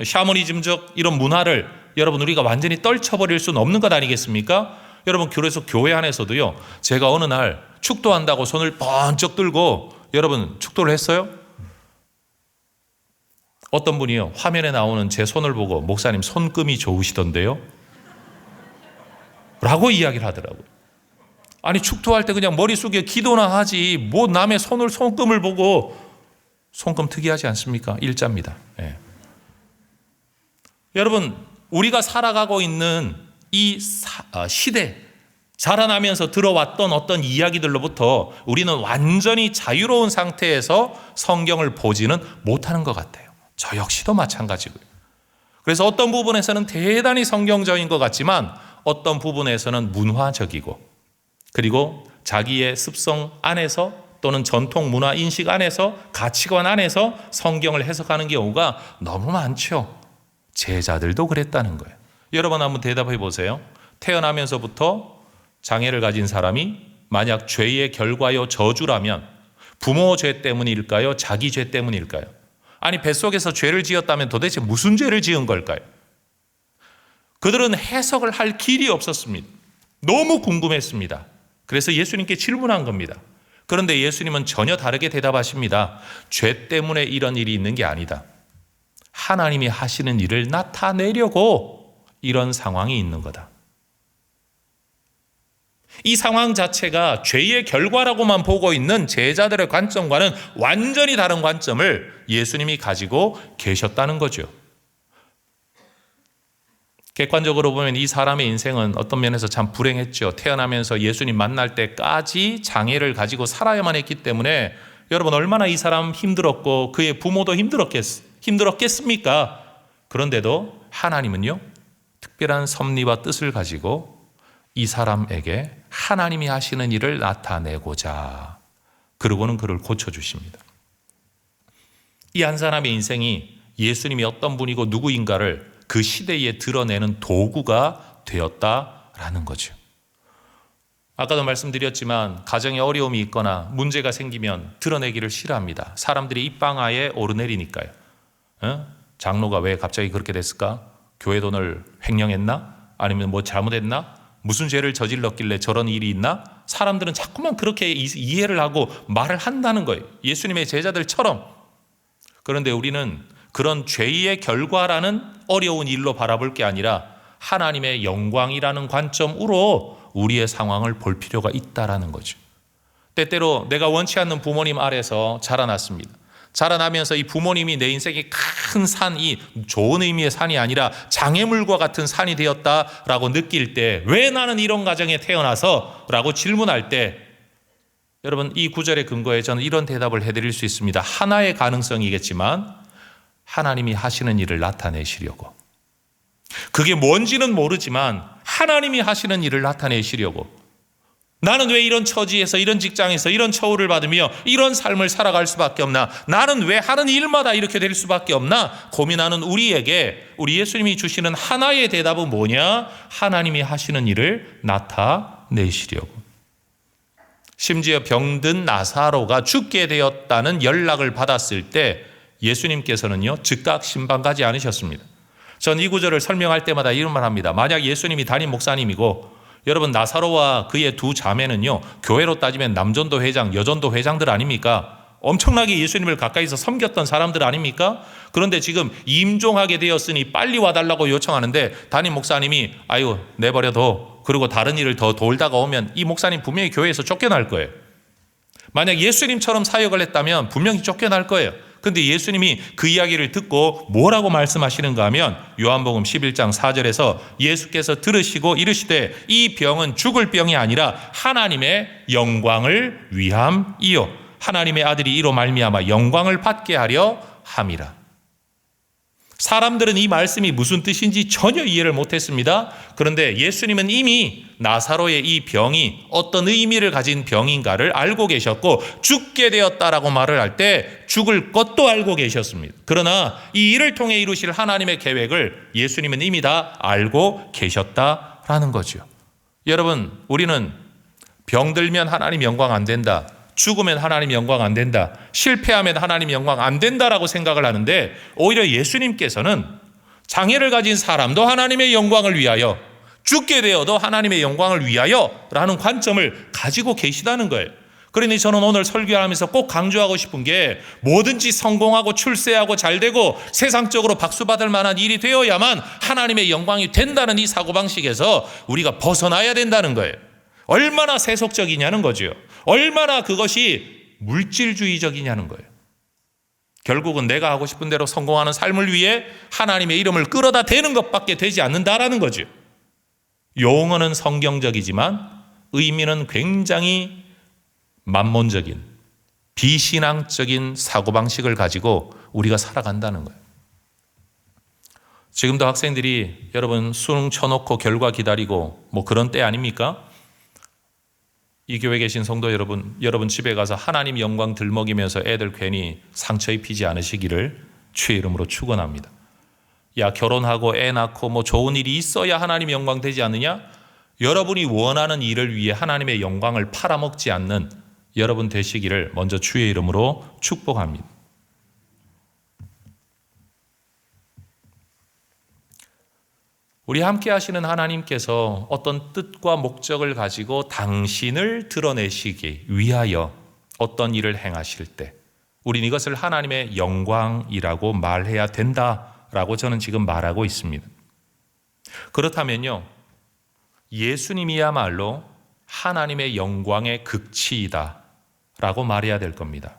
샤머니즘적 이런 문화를 여러분 우리가 완전히 떨쳐버릴 수는 없는 것 아니겠습니까? 여러분, 그래서 교회 안에서도요, 제가 어느 날 축도한다고 손을 번쩍 들고, 여러분 축도를 했어요? 어떤 분이요, 화면에 나오는 제 손을 보고 목사님 손금이 좋으시던데요? 라고 이야기를 하더라고요. 아니 축도할 때 그냥 머리 숙여 기도나 하지 뭐 남의 손금을 보고. 손금 특이하지 않습니까? 일자입니다. 예. 여러분, 우리가 살아가고 있는 이 시대, 자라나면서 들어왔던 어떤 이야기들로부터 우리는 완전히 자유로운 상태에서 성경을 보지는 못하는 것 같아요. 저 역시도 마찬가지고요. 그래서 어떤 부분에서는 대단히 성경적인 것 같지만 어떤 부분에서는 문화적이고, 그리고 자기의 습성 안에서 또는 전통 문화 인식 안에서, 가치관 안에서 성경을 해석하는 경우가 너무 많죠. 제자들도 그랬다는 거예요. 여러분 한번 대답해 보세요. 태어나면서부터 장애를 가진 사람이 만약 죄의 결과요 저주라면 부모 죄 때문일까요? 자기 죄 때문일까요? 아니 뱃속에서 죄를 지었다면 도대체 무슨 죄를 지은 걸까요? 그들은 해석을 할 길이 없었습니다. 너무 궁금했습니다. 그래서 예수님께 질문한 겁니다. 그런데 예수님은 전혀 다르게 대답하십니다. 죄 때문에 이런 일이 있는 게 아니다. 하나님이 하시는 일을 나타내려고 이런 상황이 있는 거다. 이 상황 자체가 죄의 결과라고만 보고 있는 제자들의 관점과는 완전히 다른 관점을 예수님이 가지고 계셨다는 거죠. 객관적으로 보면 이 사람의 인생은 어떤 면에서 참 불행했죠. 태어나면서 예수님 만날 때까지 장애를 가지고 살아야만 했기 때문에 여러분 얼마나 이 사람 힘들었고 그의 부모도 힘들었겠습니까? 그런데도 하나님은요, 특별한 섭리와 뜻을 가지고 이 사람에게 하나님이 하시는 일을 나타내고자, 그러고는 그를 고쳐주십니다. 이 한 사람의 인생이 예수님이 어떤 분이고 누구인가를 그 시대에 드러내는 도구가 되었다라는 거죠. 아까도 말씀드렸지만 가정에 어려움이 있거나 문제가 생기면 드러내기를 싫어합니다. 사람들이 입방아에 오르내리니까요. 장로가 왜 갑자기 그렇게 됐을까? 교회 돈을 횡령했나? 아니면 뭐 잘못했나? 무슨 죄를 저질렀길래 저런 일이 있나? 사람들은 자꾸만 그렇게 이해를 하고 말을 한다는 거예요. 예수님의 제자들처럼. 그런데 우리는 그런 죄의 결과라는 어려운 일로 바라볼 게 아니라 하나님의 영광이라는 관점으로 우리의 상황을 볼 필요가 있다라는 거죠. 때때로 내가 원치 않는 부모님 아래서 자라났습니다. 자라나면서 이 부모님이 내 인생의 큰 산이, 좋은 의미의 산이 아니라 장애물과 같은 산이 되었다라고 느낄 때, 왜 나는 이런 가정에 태어나서? 라고 질문할 때, 여러분 이 구절의 근거에 저는 이런 대답을 해드릴 수 있습니다. 하나의 가능성이겠지만 하나님이 하시는 일을 나타내시려고, 그게 뭔지는 모르지만 하나님이 하시는 일을 나타내시려고, 나는 왜 이런 처지에서, 이런 직장에서 이런 처우를 받으며 이런 삶을 살아갈 수밖에 없나, 나는 왜 하는 일마다 이렇게 될 수밖에 없나 고민하는 우리에게 우리 예수님이 주시는 하나의 대답은 뭐냐? 하나님이 하시는 일을 나타내라. 내시려고. 심지어 병든 나사로가 죽게 되었다는 연락을 받았을 때 예수님께서는요, 즉각 신방가지 않으셨습니다. 전 이 구절을 설명할 때마다 이런 말 합니다. 만약 예수님이 담임 목사님이고 여러분 나사로와 그의 두 자매는요, 교회로 따지면 남전도 회장, 여전도 회장들 아닙니까? 엄청나게 예수님을 가까이서 섬겼던 사람들 아닙니까? 그런데 지금 임종하게 되었으니 빨리 와달라고 요청하는데 담임 목사님이 아유 내버려둬, 그리고 다른 일을 더 돌다가 오면 이 목사님 분명히 교회에서 쫓겨날 거예요. 만약 예수님처럼 사역을 했다면 분명히 쫓겨날 거예요. 근데 예수님이 그 이야기를 듣고 뭐라고 말씀하시는가 하면 요한복음 11장 4절에서 예수께서 들으시고 이르시되 이 병은 죽을 병이 아니라 하나님의 영광을 위함이요 하나님의 아들이 이로 말미암아 영광을 받게 하려 함이라. 사람들은 이 말씀이 무슨 뜻인지 전혀 이해를 못했습니다. 그런데 예수님은 이미 나사로의 이 병이 어떤 의미를 가진 병인가를 알고 계셨고 죽게 되었다라고 말을 할 때 죽을 것도 알고 계셨습니다. 그러나 이 일을 통해 이루실 하나님의 계획을 예수님은 이미 다 알고 계셨다라는 거죠. 여러분, 우리는 병들면 하나님 영광 안 된다, 죽으면 하나님 영광 안 된다, 실패하면 하나님 영광 안 된다라고 생각을 하는데 오히려 예수님께서는 장애를 가진 사람도 하나님의 영광을 위하여, 죽게 되어도 하나님의 영광을 위하여 라는 관점을 가지고 계시다는 거예요. 그러니 저는 오늘 설교하면서 꼭 강조하고 싶은 게 뭐든지 성공하고 출세하고 잘되고 세상적으로 박수받을 만한 일이 되어야만 하나님의 영광이 된다는 이 사고방식에서 우리가 벗어나야 된다는 거예요. 얼마나 세속적이냐는 거죠. 얼마나 그것이 물질주의적이냐는 거예요. 결국은 내가 하고 싶은 대로 성공하는 삶을 위해 하나님의 이름을 끌어다 대는 것밖에 되지 않는다라는 거죠. 용어는 성경적이지만 의미는 굉장히 만몬적인 비신앙적인 사고방식을 가지고 우리가 살아간다는 거예요. 지금도 학생들이 여러분 수능 쳐놓고 결과 기다리고 뭐 그런 때 아닙니까? 이 교회에 계신 성도 여러분 집에 가서 하나님 영광 들먹이면서 애들 괜히 상처 입히지 않으시기를 주의 이름으로 축원합니다. 야, 결혼하고 애 낳고 뭐 좋은 일이 있어야 하나님 영광 되지 않느냐? 여러분이 원하는 일을 위해 하나님의 영광을 팔아먹지 않는 여러분 되시기를 먼저 주의 이름으로 축복합니다. 우리 함께 하시는 하나님께서 어떤 뜻과 목적을 가지고 당신을 드러내시기 위하여 어떤 일을 행하실 때 우린 이것을 하나님의 영광이라고 말해야 된다라고 저는 지금 말하고 있습니다. 그렇다면요, 예수님이야말로 하나님의 영광의 극치이다 라고 말해야 될 겁니다.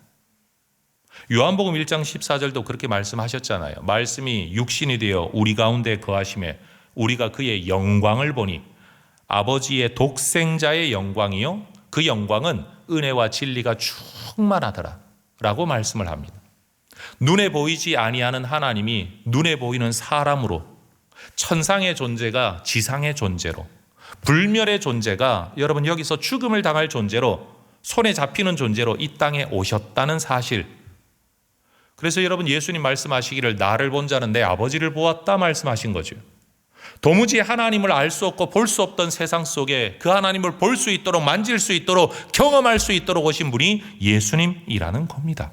요한복음 1장 14절도 그렇게 말씀하셨잖아요. 말씀이 육신이 되어 우리 가운데 거하심에 우리가 그의 영광을 보니 아버지의 독생자의 영광이요 그 영광은 은혜와 진리가 충만하더라 라고 말씀을 합니다. 눈에 보이지 아니하는 하나님이 눈에 보이는 사람으로, 천상의 존재가 지상의 존재로, 불멸의 존재가 여러분 여기서 죽음을 당할 존재로, 손에 잡히는 존재로 이 땅에 오셨다는 사실. 그래서 여러분 예수님 말씀하시기를 나를 본 자는 내 아버지를 보았다 말씀하신 거죠. 도무지 하나님을 알 수 없고 볼 수 없던 세상 속에 그 하나님을 볼 수 있도록, 만질 수 있도록, 경험할 수 있도록 오신 분이 예수님이라는 겁니다.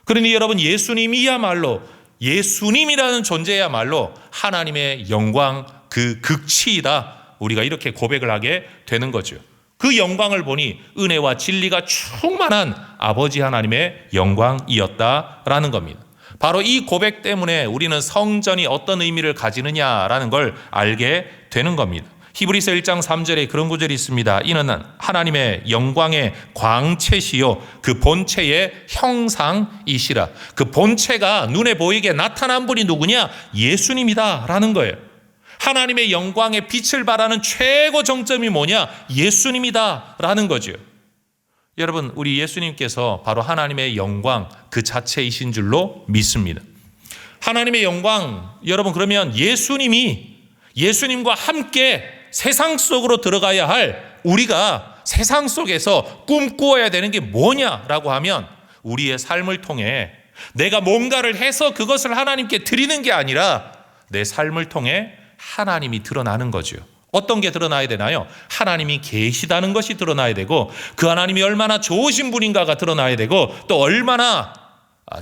그러니 여러분 예수님이야말로, 예수님이라는 존재야말로 하나님의 영광 그 극치이다, 우리가 이렇게 고백을 하게 되는 거죠. 그 영광을 보니 은혜와 진리가 충만한 아버지 하나님의 영광이었다라는 겁니다. 바로 이 고백 때문에 우리는 성전이 어떤 의미를 가지느냐라는 걸 알게 되는 겁니다. 히브리서 1장 3절에 그런 구절이 있습니다. 이는 하나님의 영광의 광채시요 그 본체의 형상이시라. 그 본체가 눈에 보이게 나타난 분이 누구냐? 예수님이다 라는 거예요. 하나님의 영광의 빛을 발하는 최고 정점이 뭐냐? 예수님이다 라는 거죠. 여러분, 우리 예수님께서 바로 하나님의 영광 그 자체이신 줄로 믿습니다. 하나님의 영광, 여러분 그러면 예수님과 함께 세상 속으로 들어가야 할 우리가 세상 속에서 꿈꾸어야 되는 게 뭐냐라고 하면 우리의 삶을 통해 내가 뭔가를 해서 그것을 하나님께 드리는 게 아니라 내 삶을 통해 하나님이 드러나는 거죠. 어떤 게 드러나야 되나요? 하나님이 계시다는 것이 드러나야 되고, 그 하나님이 얼마나 좋으신 분인가가 드러나야 되고, 또 얼마나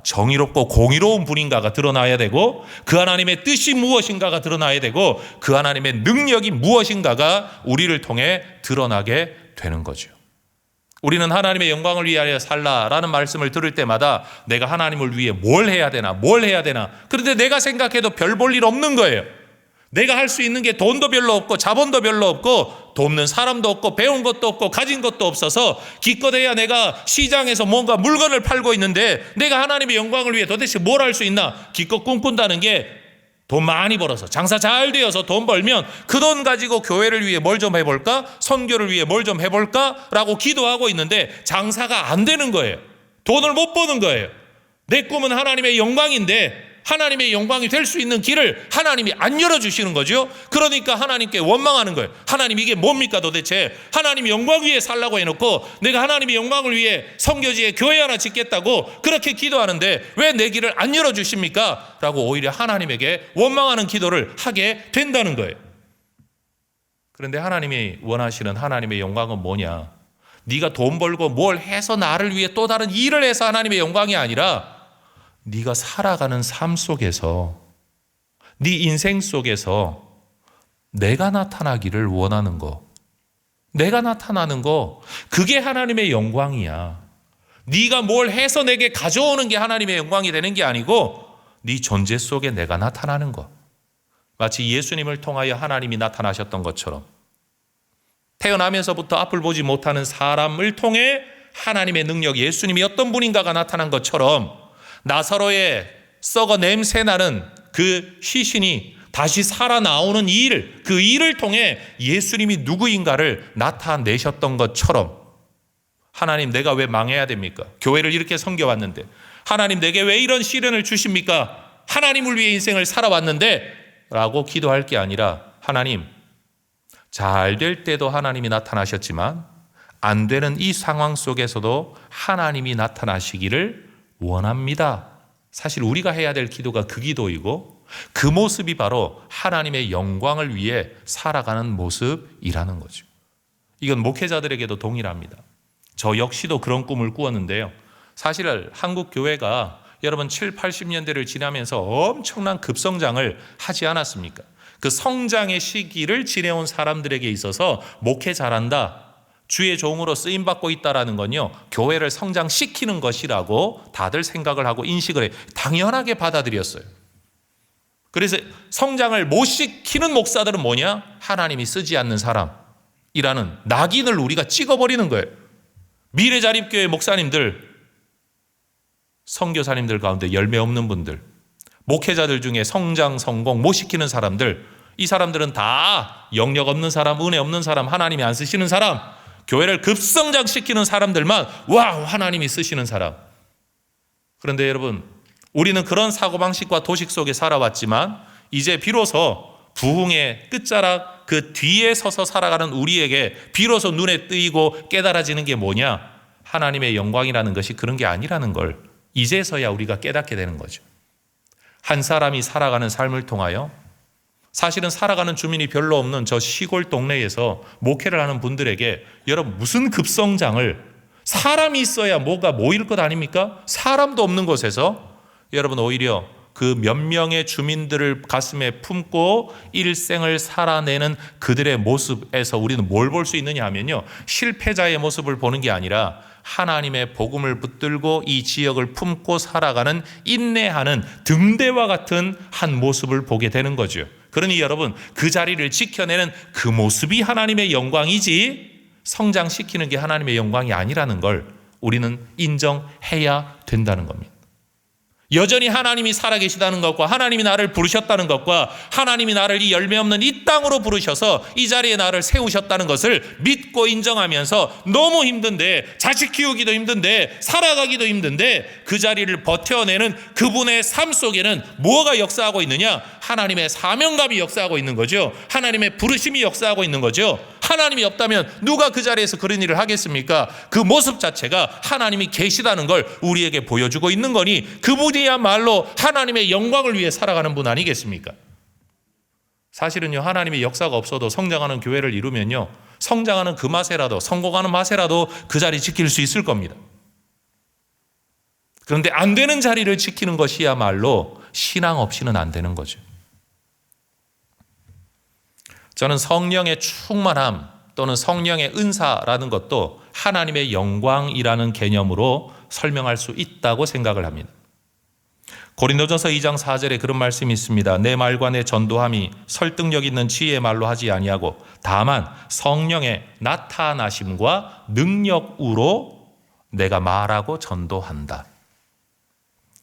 정의롭고 공의로운 분인가가 드러나야 되고, 그 하나님의 뜻이 무엇인가가 드러나야 되고, 그 하나님의 능력이 무엇인가가 우리를 통해 드러나게 되는 거죠. 우리는 하나님의 영광을 위하여 살라라는 말씀을 들을 때마다 내가 하나님을 위해 뭘 해야 되나. 그런데 내가 생각해도 별 볼 일 없는 거예요. 내가 할 수 있는 게 돈도 별로 없고 자본도 별로 없고 돕는 사람도 없고 배운 것도 없고 가진 것도 없어서 기껏해야 내가 시장에서 뭔가 물건을 팔고 있는데 내가 하나님의 영광을 위해 도대체 뭘 할 수 있나. 기껏 꿈꾼다는 게 돈 많이 벌어서 장사 잘 되어서 돈 벌면 그 돈 가지고 교회를 위해 뭘 좀 해볼까, 선교를 위해 뭘 좀 해볼까 라고 기도하고 있는데 장사가 안 되는 거예요. 돈을 못 버는 거예요. 내 꿈은 하나님의 영광인데 하나님의 영광이 될 수 있는 길을 하나님이 안 열어주시는 거죠. 그러니까 하나님께 원망하는 거예요. 하나님, 이게 뭡니까 도대체. 하나님의 영광 위에 살라고 해놓고 내가 하나님의 영광을 위해 선교지에 교회 하나 짓겠다고 그렇게 기도하는데 왜 내 길을 안 열어주십니까? 라고 오히려 하나님에게 원망하는 기도를 하게 된다는 거예요. 그런데 하나님이 원하시는 하나님의 영광은 뭐냐. 네가 돈 벌고 뭘 해서 나를 위해 또 다른 일을 해서 하나님의 영광이 아니라 네가 살아가는 삶 속에서, 네 인생 속에서 내가 나타나기를 원하는 거, 내가 나타나는 거, 그게 하나님의 영광이야. 네가 뭘 해서 내게 가져오는 게 하나님의 영광이 되는 게 아니고 네 존재 속에 내가 나타나는 거. 마치 예수님을 통하여 하나님이 나타나셨던 것처럼 태어나면서부터 앞을 보지 못하는 사람을 통해 하나님의 능력, 예수님이 어떤 분인가가 나타난 것처럼 나사로의 썩어 냄새나는 그 시신이 다시 살아나오는 일, 그 일을 통해 예수님이 누구인가를 나타내셨던 것처럼 하나님, 내가 왜 망해야 됩니까? 교회를 이렇게 섬겨왔는데 하나님, 내게 왜 이런 시련을 주십니까? 하나님을 위해 인생을 살아왔는데 라고 기도할 게 아니라 하나님, 잘 될 때도 하나님이 나타나셨지만 안 되는 이 상황 속에서도 하나님이 나타나시기를 원합니다. 사실 우리가 해야 될 기도가 그 기도이고 그 모습이 바로 하나님의 영광을 위해 살아가는 모습이라는 거죠. 이건 목회자들에게도 동일합니다. 저 역시도 그런 꿈을 꾸었는데요. 사실 한국 교회가 여러분 7, 80년대를 지나면서 엄청난 급성장을 하지 않았습니까? 그 성장의 시기를 지내온 사람들에게 있어서 목회 잘한다, 주의 종으로 쓰임받고 있다는 건요, 교회를 성장시키는 것이라고 다들 생각을 하고 인식을 해 당연하게 받아들였어요. 그래서 성장을 못 시키는 목사들은 뭐냐? 하나님이 쓰지 않는 사람이라는 낙인을 우리가 찍어버리는 거예요. 미래자립교회 목사님들, 선교사님들 가운데 열매 없는 분들, 목회자들 중에 성장, 성공 못 시키는 사람들, 이 사람들은 다 영역 없는 사람, 은혜 없는 사람, 하나님이 안 쓰시는 사람, 교회를 급성장시키는 사람들만 와, 하나님이 쓰시는 사람. 그런데 여러분, 우리는 그런 사고방식과 도식 속에 살아왔지만 이제 비로소 부흥의 끝자락 그 뒤에 서서 살아가는 우리에게 비로소 눈에 뜨이고 깨달아지는 게 뭐냐? 하나님의 영광이라는 것이 그런 게 아니라는 걸 이제서야 우리가 깨닫게 되는 거죠. 한 사람이 살아가는 삶을 통하여 사실은 살아가는 주민이 별로 없는 저 시골 동네에서 목회를 하는 분들에게 여러분 무슨 급성장을, 사람이 있어야 뭐가 모일 것 아닙니까? 사람도 없는 곳에서 여러분 오히려 그 몇 명의 주민들을 가슴에 품고 일생을 살아내는 그들의 모습에서 우리는 뭘 볼 수 있느냐 하면요, 실패자의 모습을 보는 게 아니라 하나님의 복음을 붙들고 이 지역을 품고 살아가는 인내하는 등대와 같은 한 모습을 보게 되는 거죠. 그러니 여러분, 그 자리를 지켜내는 그 모습이 하나님의 영광이지 성장시키는 게 하나님의 영광이 아니라는 걸 우리는 인정해야 된다는 겁니다. 여전히 하나님이 살아계시다는 것과 하나님이 나를 부르셨다는 것과 하나님이 나를 이 열매 없는 이 땅으로 부르셔서 이 자리에 나를 세우셨다는 것을 믿고 인정하면서 너무 힘든데, 자식 키우기도 힘든데, 살아가기도 힘든데 그 자리를 버텨내는 그분의 삶 속에는 뭐가 역사하고 있느냐? 하나님의 사명감이 역사하고 있는 거죠. 하나님의 부르심이 역사하고 있는 거죠. 하나님이 없다면 누가 그 자리에서 그런 일을 하겠습니까? 그 모습 자체가 하나님이 계시다는 걸 우리에게 보여주고 있는 거니 그분이야말로 하나님의 영광을 위해 살아가는 분 아니겠습니까? 사실은요, 하나님의 역사가 없어도 성장하는 교회를 이루면요, 성장하는 그 맛에라도, 성공하는 맛에라도 그 자리 지킬 수 있을 겁니다. 그런데 안 되는 자리를 지키는 것이야말로 신앙 없이는 안 되는 거죠. 저는 성령의 충만함 또는 성령의 은사라는 것도 하나님의 영광이라는 개념으로 설명할 수 있다고 생각을 합니다. 고린도전서 2장 4절에 그런 말씀이 있습니다. 내 말과 내 전도함이 설득력 있는 지혜의 말로 하지 아니하고 다만 성령의 나타나심과 능력으로 내가 말하고 전도한다.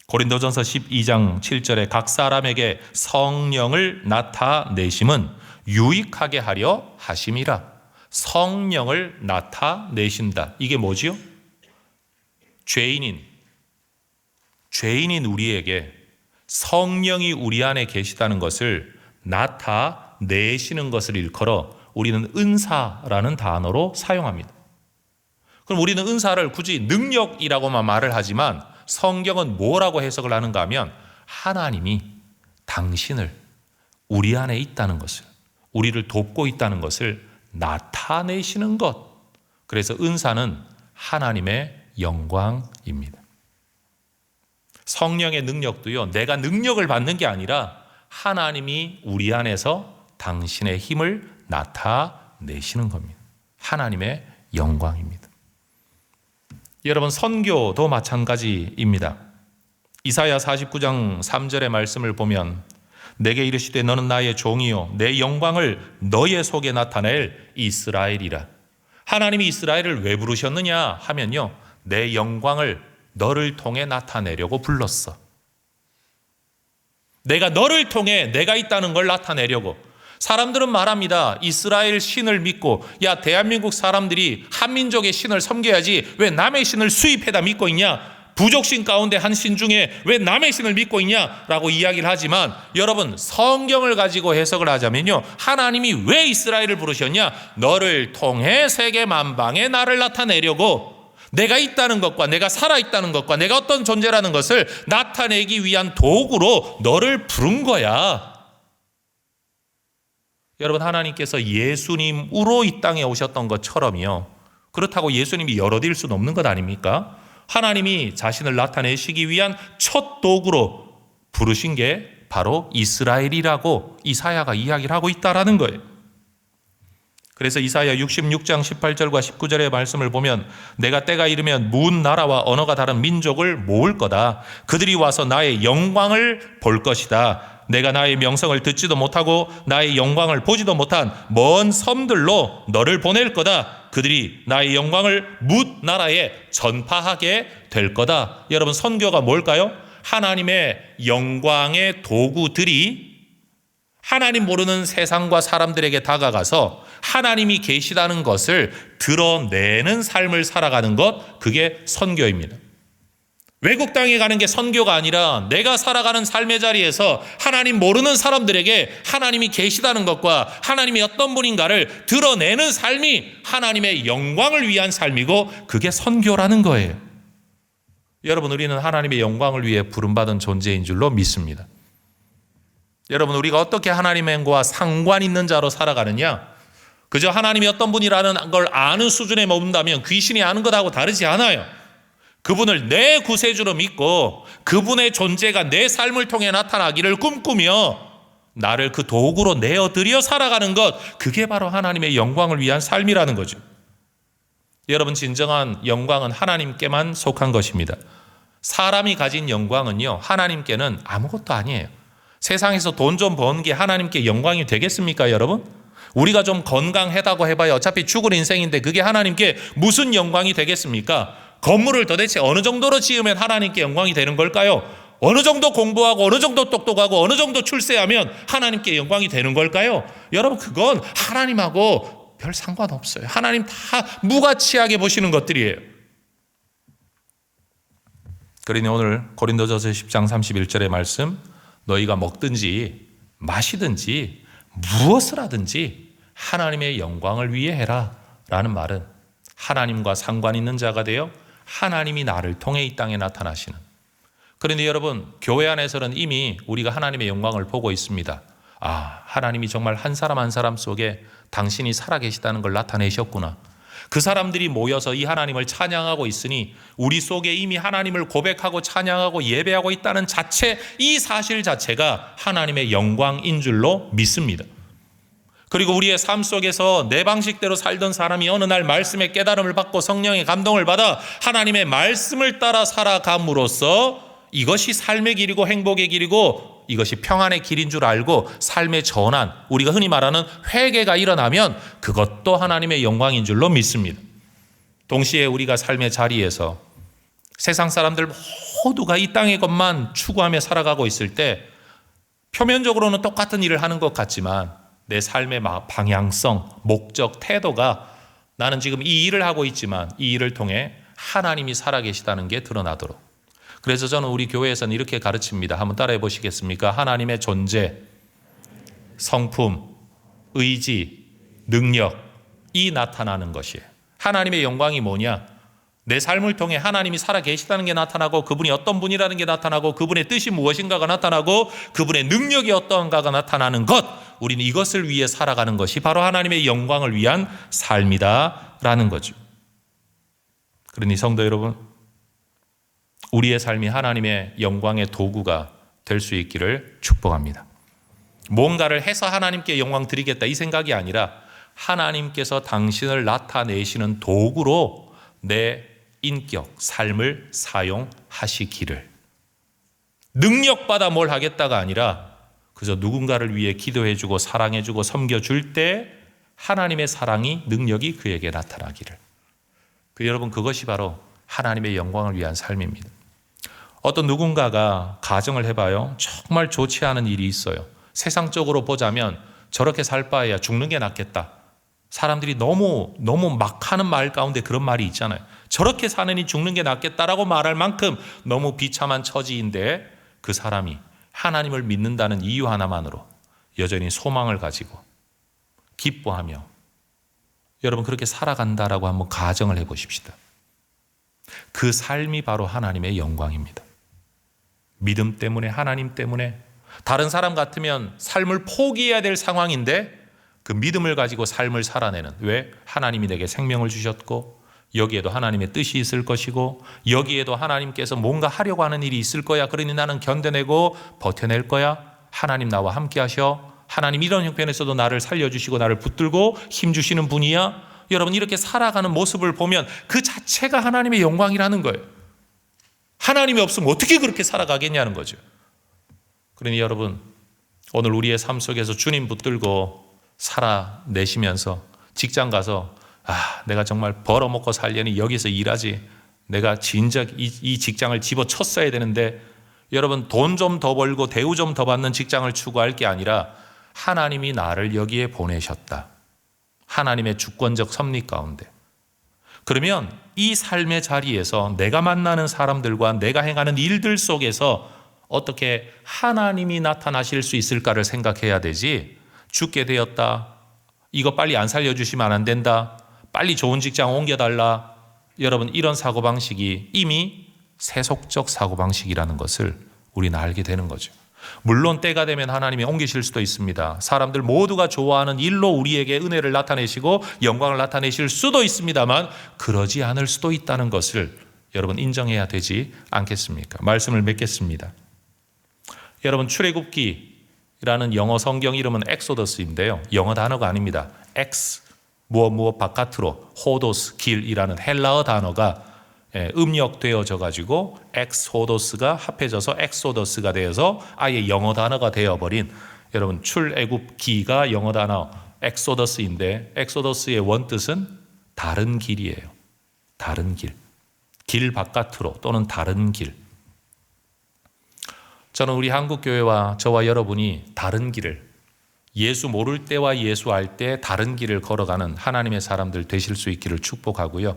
고린도전서 12장 7절에 각 사람에게 성령을 나타내심은 유익하게 하려 하심이라. 성령을 나타내신다. 이게 뭐지요? 죄인인 우리에게 성령이 우리 안에 계시다는 것을 나타내시는 것을 일컬어 우리는 은사라는 단어로 사용합니다. 그럼 우리는 은사를 굳이 능력이라고만 말을 하지만 성경은 뭐라고 해석을 하는가 하면 하나님이 당신을 우리 안에 있다는 것을, 우리를 돕고 있다는 것을 나타내시는 것. 그래서 은사는 하나님의 영광입니다. 성령의 능력도요, 내가 능력을 받는 게 아니라 하나님이 우리 안에서 당신의 힘을 나타내시는 겁니다. 하나님의 영광입니다. 여러분, 선교도 마찬가지입니다. 이사야 49장 3절의 말씀을 보면 내게 이르시되 너는 나의 종이요 내 영광을 너의 속에 나타낼 이스라엘이라. 하나님이 이스라엘을 왜 부르셨느냐 하면요, 내 영광을 너를 통해 나타내려고 불렀어. 내가 너를 통해 내가 있다는 걸 나타내려고. 사람들은 말합니다. 이스라엘 신을 믿고, 야, 대한민국 사람들이 한민족의 신을 섬겨야지 왜 남의 신을 수입해다 믿고 있냐? 부족신 가운데 한 신 중에 왜 남의 신을 믿고 있냐라고 이야기를 하지만, 여러분, 성경을 가지고 해석을 하자면요, 하나님이 왜 이스라엘을 부르셨냐? 너를 통해 세계 만방에 나를 나타내려고, 내가 있다는 것과 내가 살아있다는 것과 내가 어떤 존재라는 것을 나타내기 위한 도구로 너를 부른 거야. 여러분, 하나님께서 예수님으로 이 땅에 오셨던 것처럼요, 그렇다고 예수님이 여럿일 수는 없는 것 아닙니까? 하나님이 자신을 나타내시기 위한 첫 도구로 부르신 게 바로 이스라엘이라고 이사야가 이야기를 하고 있다라는 거예요. 그래서 이사야 66장 18절과 19절의 말씀을 보면 내가 때가 이르면 문 나라와 언어가 다른 민족을 모을 거다. 그들이 와서 나의 영광을 볼 것이다. 내가 나의 명성을 듣지도 못하고 나의 영광을 보지도 못한 먼 섬들로 너를 보낼 거다. 그들이 나의 영광을 뭇 나라에 전파하게 될 거다. 여러분, 선교가 뭘까요? 하나님의 영광의 도구들이 하나님 모르는 세상과 사람들에게 다가가서 하나님이 계시다는 것을 드러내는 삶을 살아가는 것, 그게 선교입니다. 외국 땅에 가는 게 선교가 아니라 내가 살아가는 삶의 자리에서 하나님 모르는 사람들에게 하나님이 계시다는 것과 하나님이 어떤 분인가를 드러내는 삶이 하나님의 영광을 위한 삶이고, 그게 선교라는 거예요. 여러분, 우리는 하나님의 영광을 위해 부름받은 존재인 줄로 믿습니다. 여러분, 우리가 어떻게 하나님과 상관 있는 자로 살아가느냐? 그저 하나님이 어떤 분이라는 걸 아는 수준에 머문다면 귀신이 아는 것하고 다르지 않아요. 그분을 내 구세주로 믿고 그분의 존재가 내 삶을 통해 나타나기를 꿈꾸며 나를 그 도구로 내어드려 살아가는 것, 그게 바로 하나님의 영광을 위한 삶이라는 거죠. 여러분, 진정한 영광은 하나님께만 속한 것입니다. 사람이 가진 영광은요, 하나님께는 아무것도 아니에요. 세상에서 돈 좀 버는 게 하나님께 영광이 되겠습니까, 여러분? 우리가 좀 건강하다고 해봐야 어차피 죽을 인생인데 그게 하나님께 무슨 영광이 되겠습니까? 건물을 도대체 어느 정도로 지으면 하나님께 영광이 되는 걸까요? 어느 정도 공부하고 어느 정도 똑똑하고 어느 정도 출세하면 하나님께 영광이 되는 걸까요? 여러분, 그건 하나님하고 별 상관없어요. 하나님 다 무가치하게 보시는 것들이에요. 그러니 오늘 고린도전서 10장 31절의 말씀, 너희가 먹든지 마시든지 무엇을 하든지 하나님의 영광을 위해 해라 라는 말은 하나님과 상관 있는 자가 되어 하나님이 나를 통해 이 땅에 나타나시는. 그런데 여러분, 교회 안에서는 이미 우리가 하나님의 영광을 보고 있습니다. 하나님이 정말 한 사람 한 사람 속에 당신이 살아계시다는 걸 나타내셨구나. 그 사람들이 모여서 이 하나님을 찬양하고 있으니 우리 속에 이미 하나님을 고백하고 찬양하고 예배하고 있다는 자체, 이 사실 자체가 하나님의 영광인 줄로 믿습니다. 그리고 우리의 삶 속에서 내 방식대로 살던 사람이 어느 날 말씀의 깨달음을 받고 성령의 감동을 받아 하나님의 말씀을 따라 살아감으로써 이것이 삶의 길이고 행복의 길이고 이것이 평안의 길인 줄 알고 삶의 전환, 우리가 흔히 말하는 회개가 일어나면 그것도 하나님의 영광인 줄로 믿습니다. 동시에 우리가 삶의 자리에서 세상 사람들 모두가 이 땅의 것만 추구하며 살아가고 있을 때 표면적으로는 똑같은 일을 하는 것 같지만 내 삶의 방향성, 목적, 태도가 나는 지금 이 일을 하고 있지만 이 일을 통해 하나님이 살아계시다는 게 드러나도록. 그래서 저는 우리 교회에서는 이렇게 가르칩니다. 한번 따라해 보시겠습니까? 하나님의 존재, 성품, 의지, 능력이 나타나는 것이에요. 하나님의 영광이 뭐냐? 내 삶을 통해 하나님이 살아계시다는 게 나타나고 그분이 어떤 분이라는 게 나타나고 그분의 뜻이 무엇인가가 나타나고 그분의 능력이 어떠한가가 나타나는 것, 우리는 이것을 위해 살아가는 것이 바로 하나님의 영광을 위한 삶이다라는 거죠. 그러니 성도 여러분, 우리의 삶이 하나님의 영광의 도구가 될 수 있기를 축복합니다. 뭔가를 해서 하나님께 영광 드리겠다 이 생각이 아니라 하나님께서 당신을 나타내시는 도구로 내 인격, 삶을 사용하시기를. 능력받아 뭘 하겠다가 아니라 그저 누군가를 위해 기도해주고 사랑해주고 섬겨줄 때 하나님의 사랑이, 능력이 그에게 나타나기를. 여러분, 그것이 바로 하나님의 영광을 위한 삶입니다. 어떤 누군가가 가정을 해봐요. 정말 좋지 않은 일이 있어요. 세상적으로 보자면 저렇게 살 바에야 죽는 게 낫겠다. 사람들이 너무 막 하는 말 가운데 그런 말이 있잖아요. 저렇게 사느니 죽는 게 낫겠다라고 말할 만큼 너무 비참한 처지인데 그 사람이 하나님을 믿는다는 이유 하나만으로 여전히 소망을 가지고 기뻐하며 여러분 그렇게 살아간다라고 한번 가정을 해보십시다. 그 삶이 바로 하나님의 영광입니다. 믿음 때문에, 하나님 때문에. 다른 사람 같으면 삶을 포기해야 될 상황인데 그 믿음을 가지고 삶을 살아내는, 왜? 하나님이 내게 생명을 주셨고 여기에도 하나님의 뜻이 있을 것이고 여기에도 하나님께서 뭔가 하려고 하는 일이 있을 거야. 그러니 나는 견뎌내고 버텨낼 거야. 하나님 나와 함께 하셔. 하나님 이런 형편에서도 나를 살려주시고 나를 붙들고 힘주시는 분이야. 여러분, 이렇게 살아가는 모습을 보면 그 자체가 하나님의 영광이라는 거예요. 하나님이 없으면 어떻게 그렇게 살아가겠냐는 거죠. 그러니 여러분, 오늘 우리의 삶 속에서 주님 붙들고 살아내시면서 직장 가서 내가 정말 벌어먹고 살려니 여기서 일하지, 내가 진작 이 직장을 집어쳤어야 되는데, 여러분 돈 좀 더 벌고 대우 좀 더 받는 직장을 추구할 게 아니라 하나님이 나를 여기에 보내셨다. 하나님의 주권적 섭리 가운데. 그러면 이 삶의 자리에서 내가 만나는 사람들과 내가 행하는 일들 속에서 어떻게 하나님이 나타나실 수 있을까를 생각해야 되지, 죽게 되었다, 이거 빨리 안 살려주시면 안 된다, 빨리 좋은 직장 옮겨달라. 여러분, 이런 사고방식이 이미 세속적 사고방식이라는 것을 우리는 알게 되는 거죠. 물론 때가 되면 하나님이 옮기실 수도 있습니다. 사람들 모두가 좋아하는 일로 우리에게 은혜를 나타내시고 영광을 나타내실 수도 있습니다만 그러지 않을 수도 있다는 것을 여러분 인정해야 되지 않겠습니까? 말씀을 맺겠습니다. 여러분, 출애굽기라는 영어 성경 이름은 엑소더스인데요. 영어 단어가 아닙니다. 엑스, 무엇 바깥으로, 호도스, 길이라는 헬라어 단어가 음력되어져 가지고 엑소더스가 합해져서 엑소더스가 되어서 아예 영어 단어가 되어버린, 여러분 출애굽기가 영어 단어 엑소더스인데 엑소더스의 원뜻은 다른 길이에요. 다른 길, 길 바깥으로 또는 다른 길. 저는 우리 한국교회와 저와 여러분이 다른 길을, 예수 모를 때와 예수 알 때 다른 길을 걸어가는 하나님의 사람들 되실 수 있기를 축복하고요.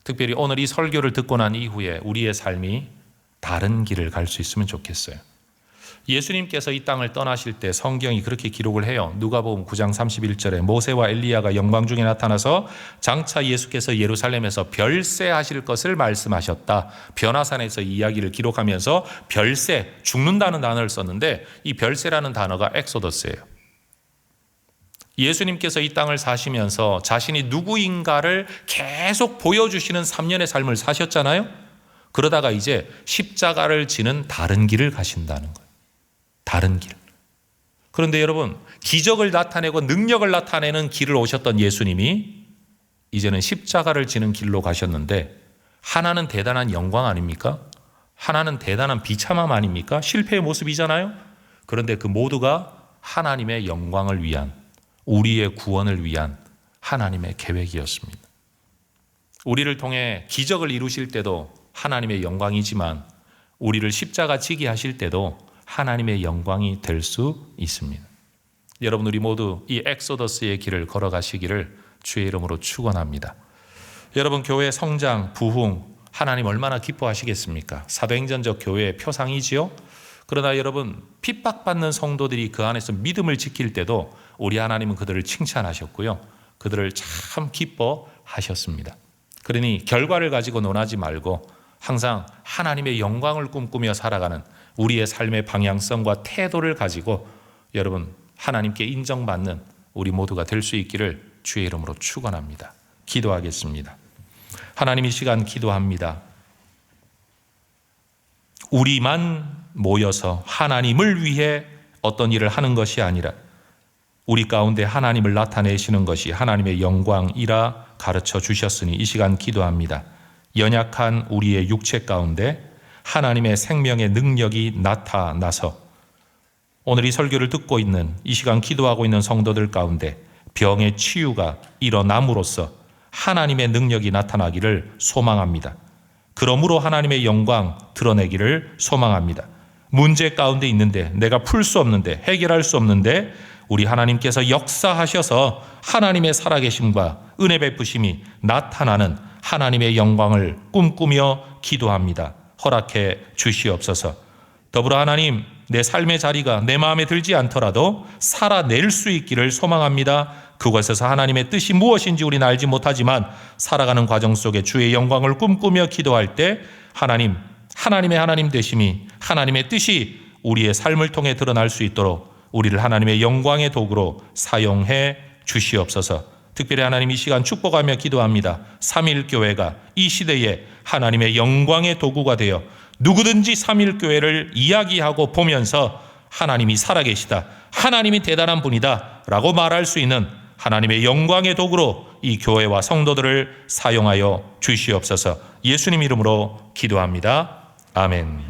특별히 오늘 이 설교를 듣고 난 이후에 우리의 삶이 다른 길을 갈 수 있으면 좋겠어요. 예수님께서 이 땅을 떠나실 때 성경이 그렇게 기록을 해요. 누가복음 9장 31절에 모세와 엘리야가 영광 중에 나타나서 장차 예수께서 예루살렘에서 별세하실 것을 말씀하셨다. 변화산에서 이 이야기를 기록하면서 별세, 죽는다는 단어를 썼는데 이 별세라는 단어가 엑소더스예요. 예수님께서 이 땅을 사시면서 자신이 누구인가를 계속 보여주시는 3년의 삶을 사셨잖아요. 그러다가 이제 십자가를 지는 다른 길을 가신다는 거예요. 다른 길. 그런데 여러분, 기적을 나타내고 능력을 나타내는 길을 오셨던 예수님이 이제는 십자가를 지는 길로 가셨는데, 하나는 대단한 영광 아닙니까? 하나는 대단한 비참함 아닙니까? 실패의 모습이잖아요. 그런데 그 모두가 하나님의 영광을 위한, 우리의 구원을 위한 하나님의 계획이었습니다. 우리를 통해 기적을 이루실 때도 하나님의 영광이지만 우리를 십자가 지게 하실 때도 하나님의 영광이 될 수 있습니다. 여러분, 우리 모두 이 엑소더스의 길을 걸어가시기를 주의 이름으로 축원합니다. 여러분, 교회 성장, 부흥, 하나님 얼마나 기뻐하시겠습니까? 사도행전적 교회의 표상이지요. 그러나 여러분, 핍박받는 성도들이 그 안에서 믿음을 지킬 때도 우리 하나님은 그들을 칭찬하셨고요. 그들을 참 기뻐하셨습니다. 그러니 결과를 가지고 논하지 말고 항상 하나님의 영광을 꿈꾸며 살아가는 우리의 삶의 방향성과 태도를 가지고 여러분, 하나님께 인정받는 우리 모두가 될 수 있기를 주의 이름으로 축원합니다. 기도하겠습니다. 하나님, 이 시간 기도합니다. 우리만 모여서 하나님을 위해 어떤 일을 하는 것이 아니라 우리 가운데 하나님을 나타내시는 것이 하나님의 영광이라 가르쳐 주셨으니 이 시간 기도합니다. 연약한 우리의 육체 가운데 하나님의 생명의 능력이 나타나서 오늘 이 설교를 듣고 있는 이 시간 기도하고 있는 성도들 가운데 병의 치유가 일어남으로써 하나님의 능력이 나타나기를 소망합니다. 그러므로 하나님의 영광 드러내기를 소망합니다. 문제 가운데 있는데 내가 풀 수 없는데 해결할 수 없는데 우리 하나님께서 역사하셔서 하나님의 살아계심과 은혜 베푸심이 나타나는 하나님의 영광을 꿈꾸며 기도합니다. 허락해 주시옵소서. 더불어 하나님, 내 삶의 자리가 내 마음에 들지 않더라도 살아낼 수 있기를 소망합니다. 그곳에서 하나님의 뜻이 무엇인지 우리는 알지 못하지만 살아가는 과정 속에 주의 영광을 꿈꾸며 기도할 때 하나님의 하나님 되심이, 하나님의 뜻이 우리의 삶을 통해 드러날 수 있도록 우리를 하나님의 영광의 도구로 사용해 주시옵소서. 특별히 하나님, 이 시간 축복하며 기도합니다. 3.1교회가 이 시대에 하나님의 영광의 도구가 되어 누구든지 3.1교회를 이야기하고 보면서 하나님이 살아계시다, 하나님이 대단한 분이다 라고 말할 수 있는 하나님의 영광의 도구로 이 교회와 성도들을 사용하여 주시옵소서. 예수님 이름으로 기도합니다. 아멘.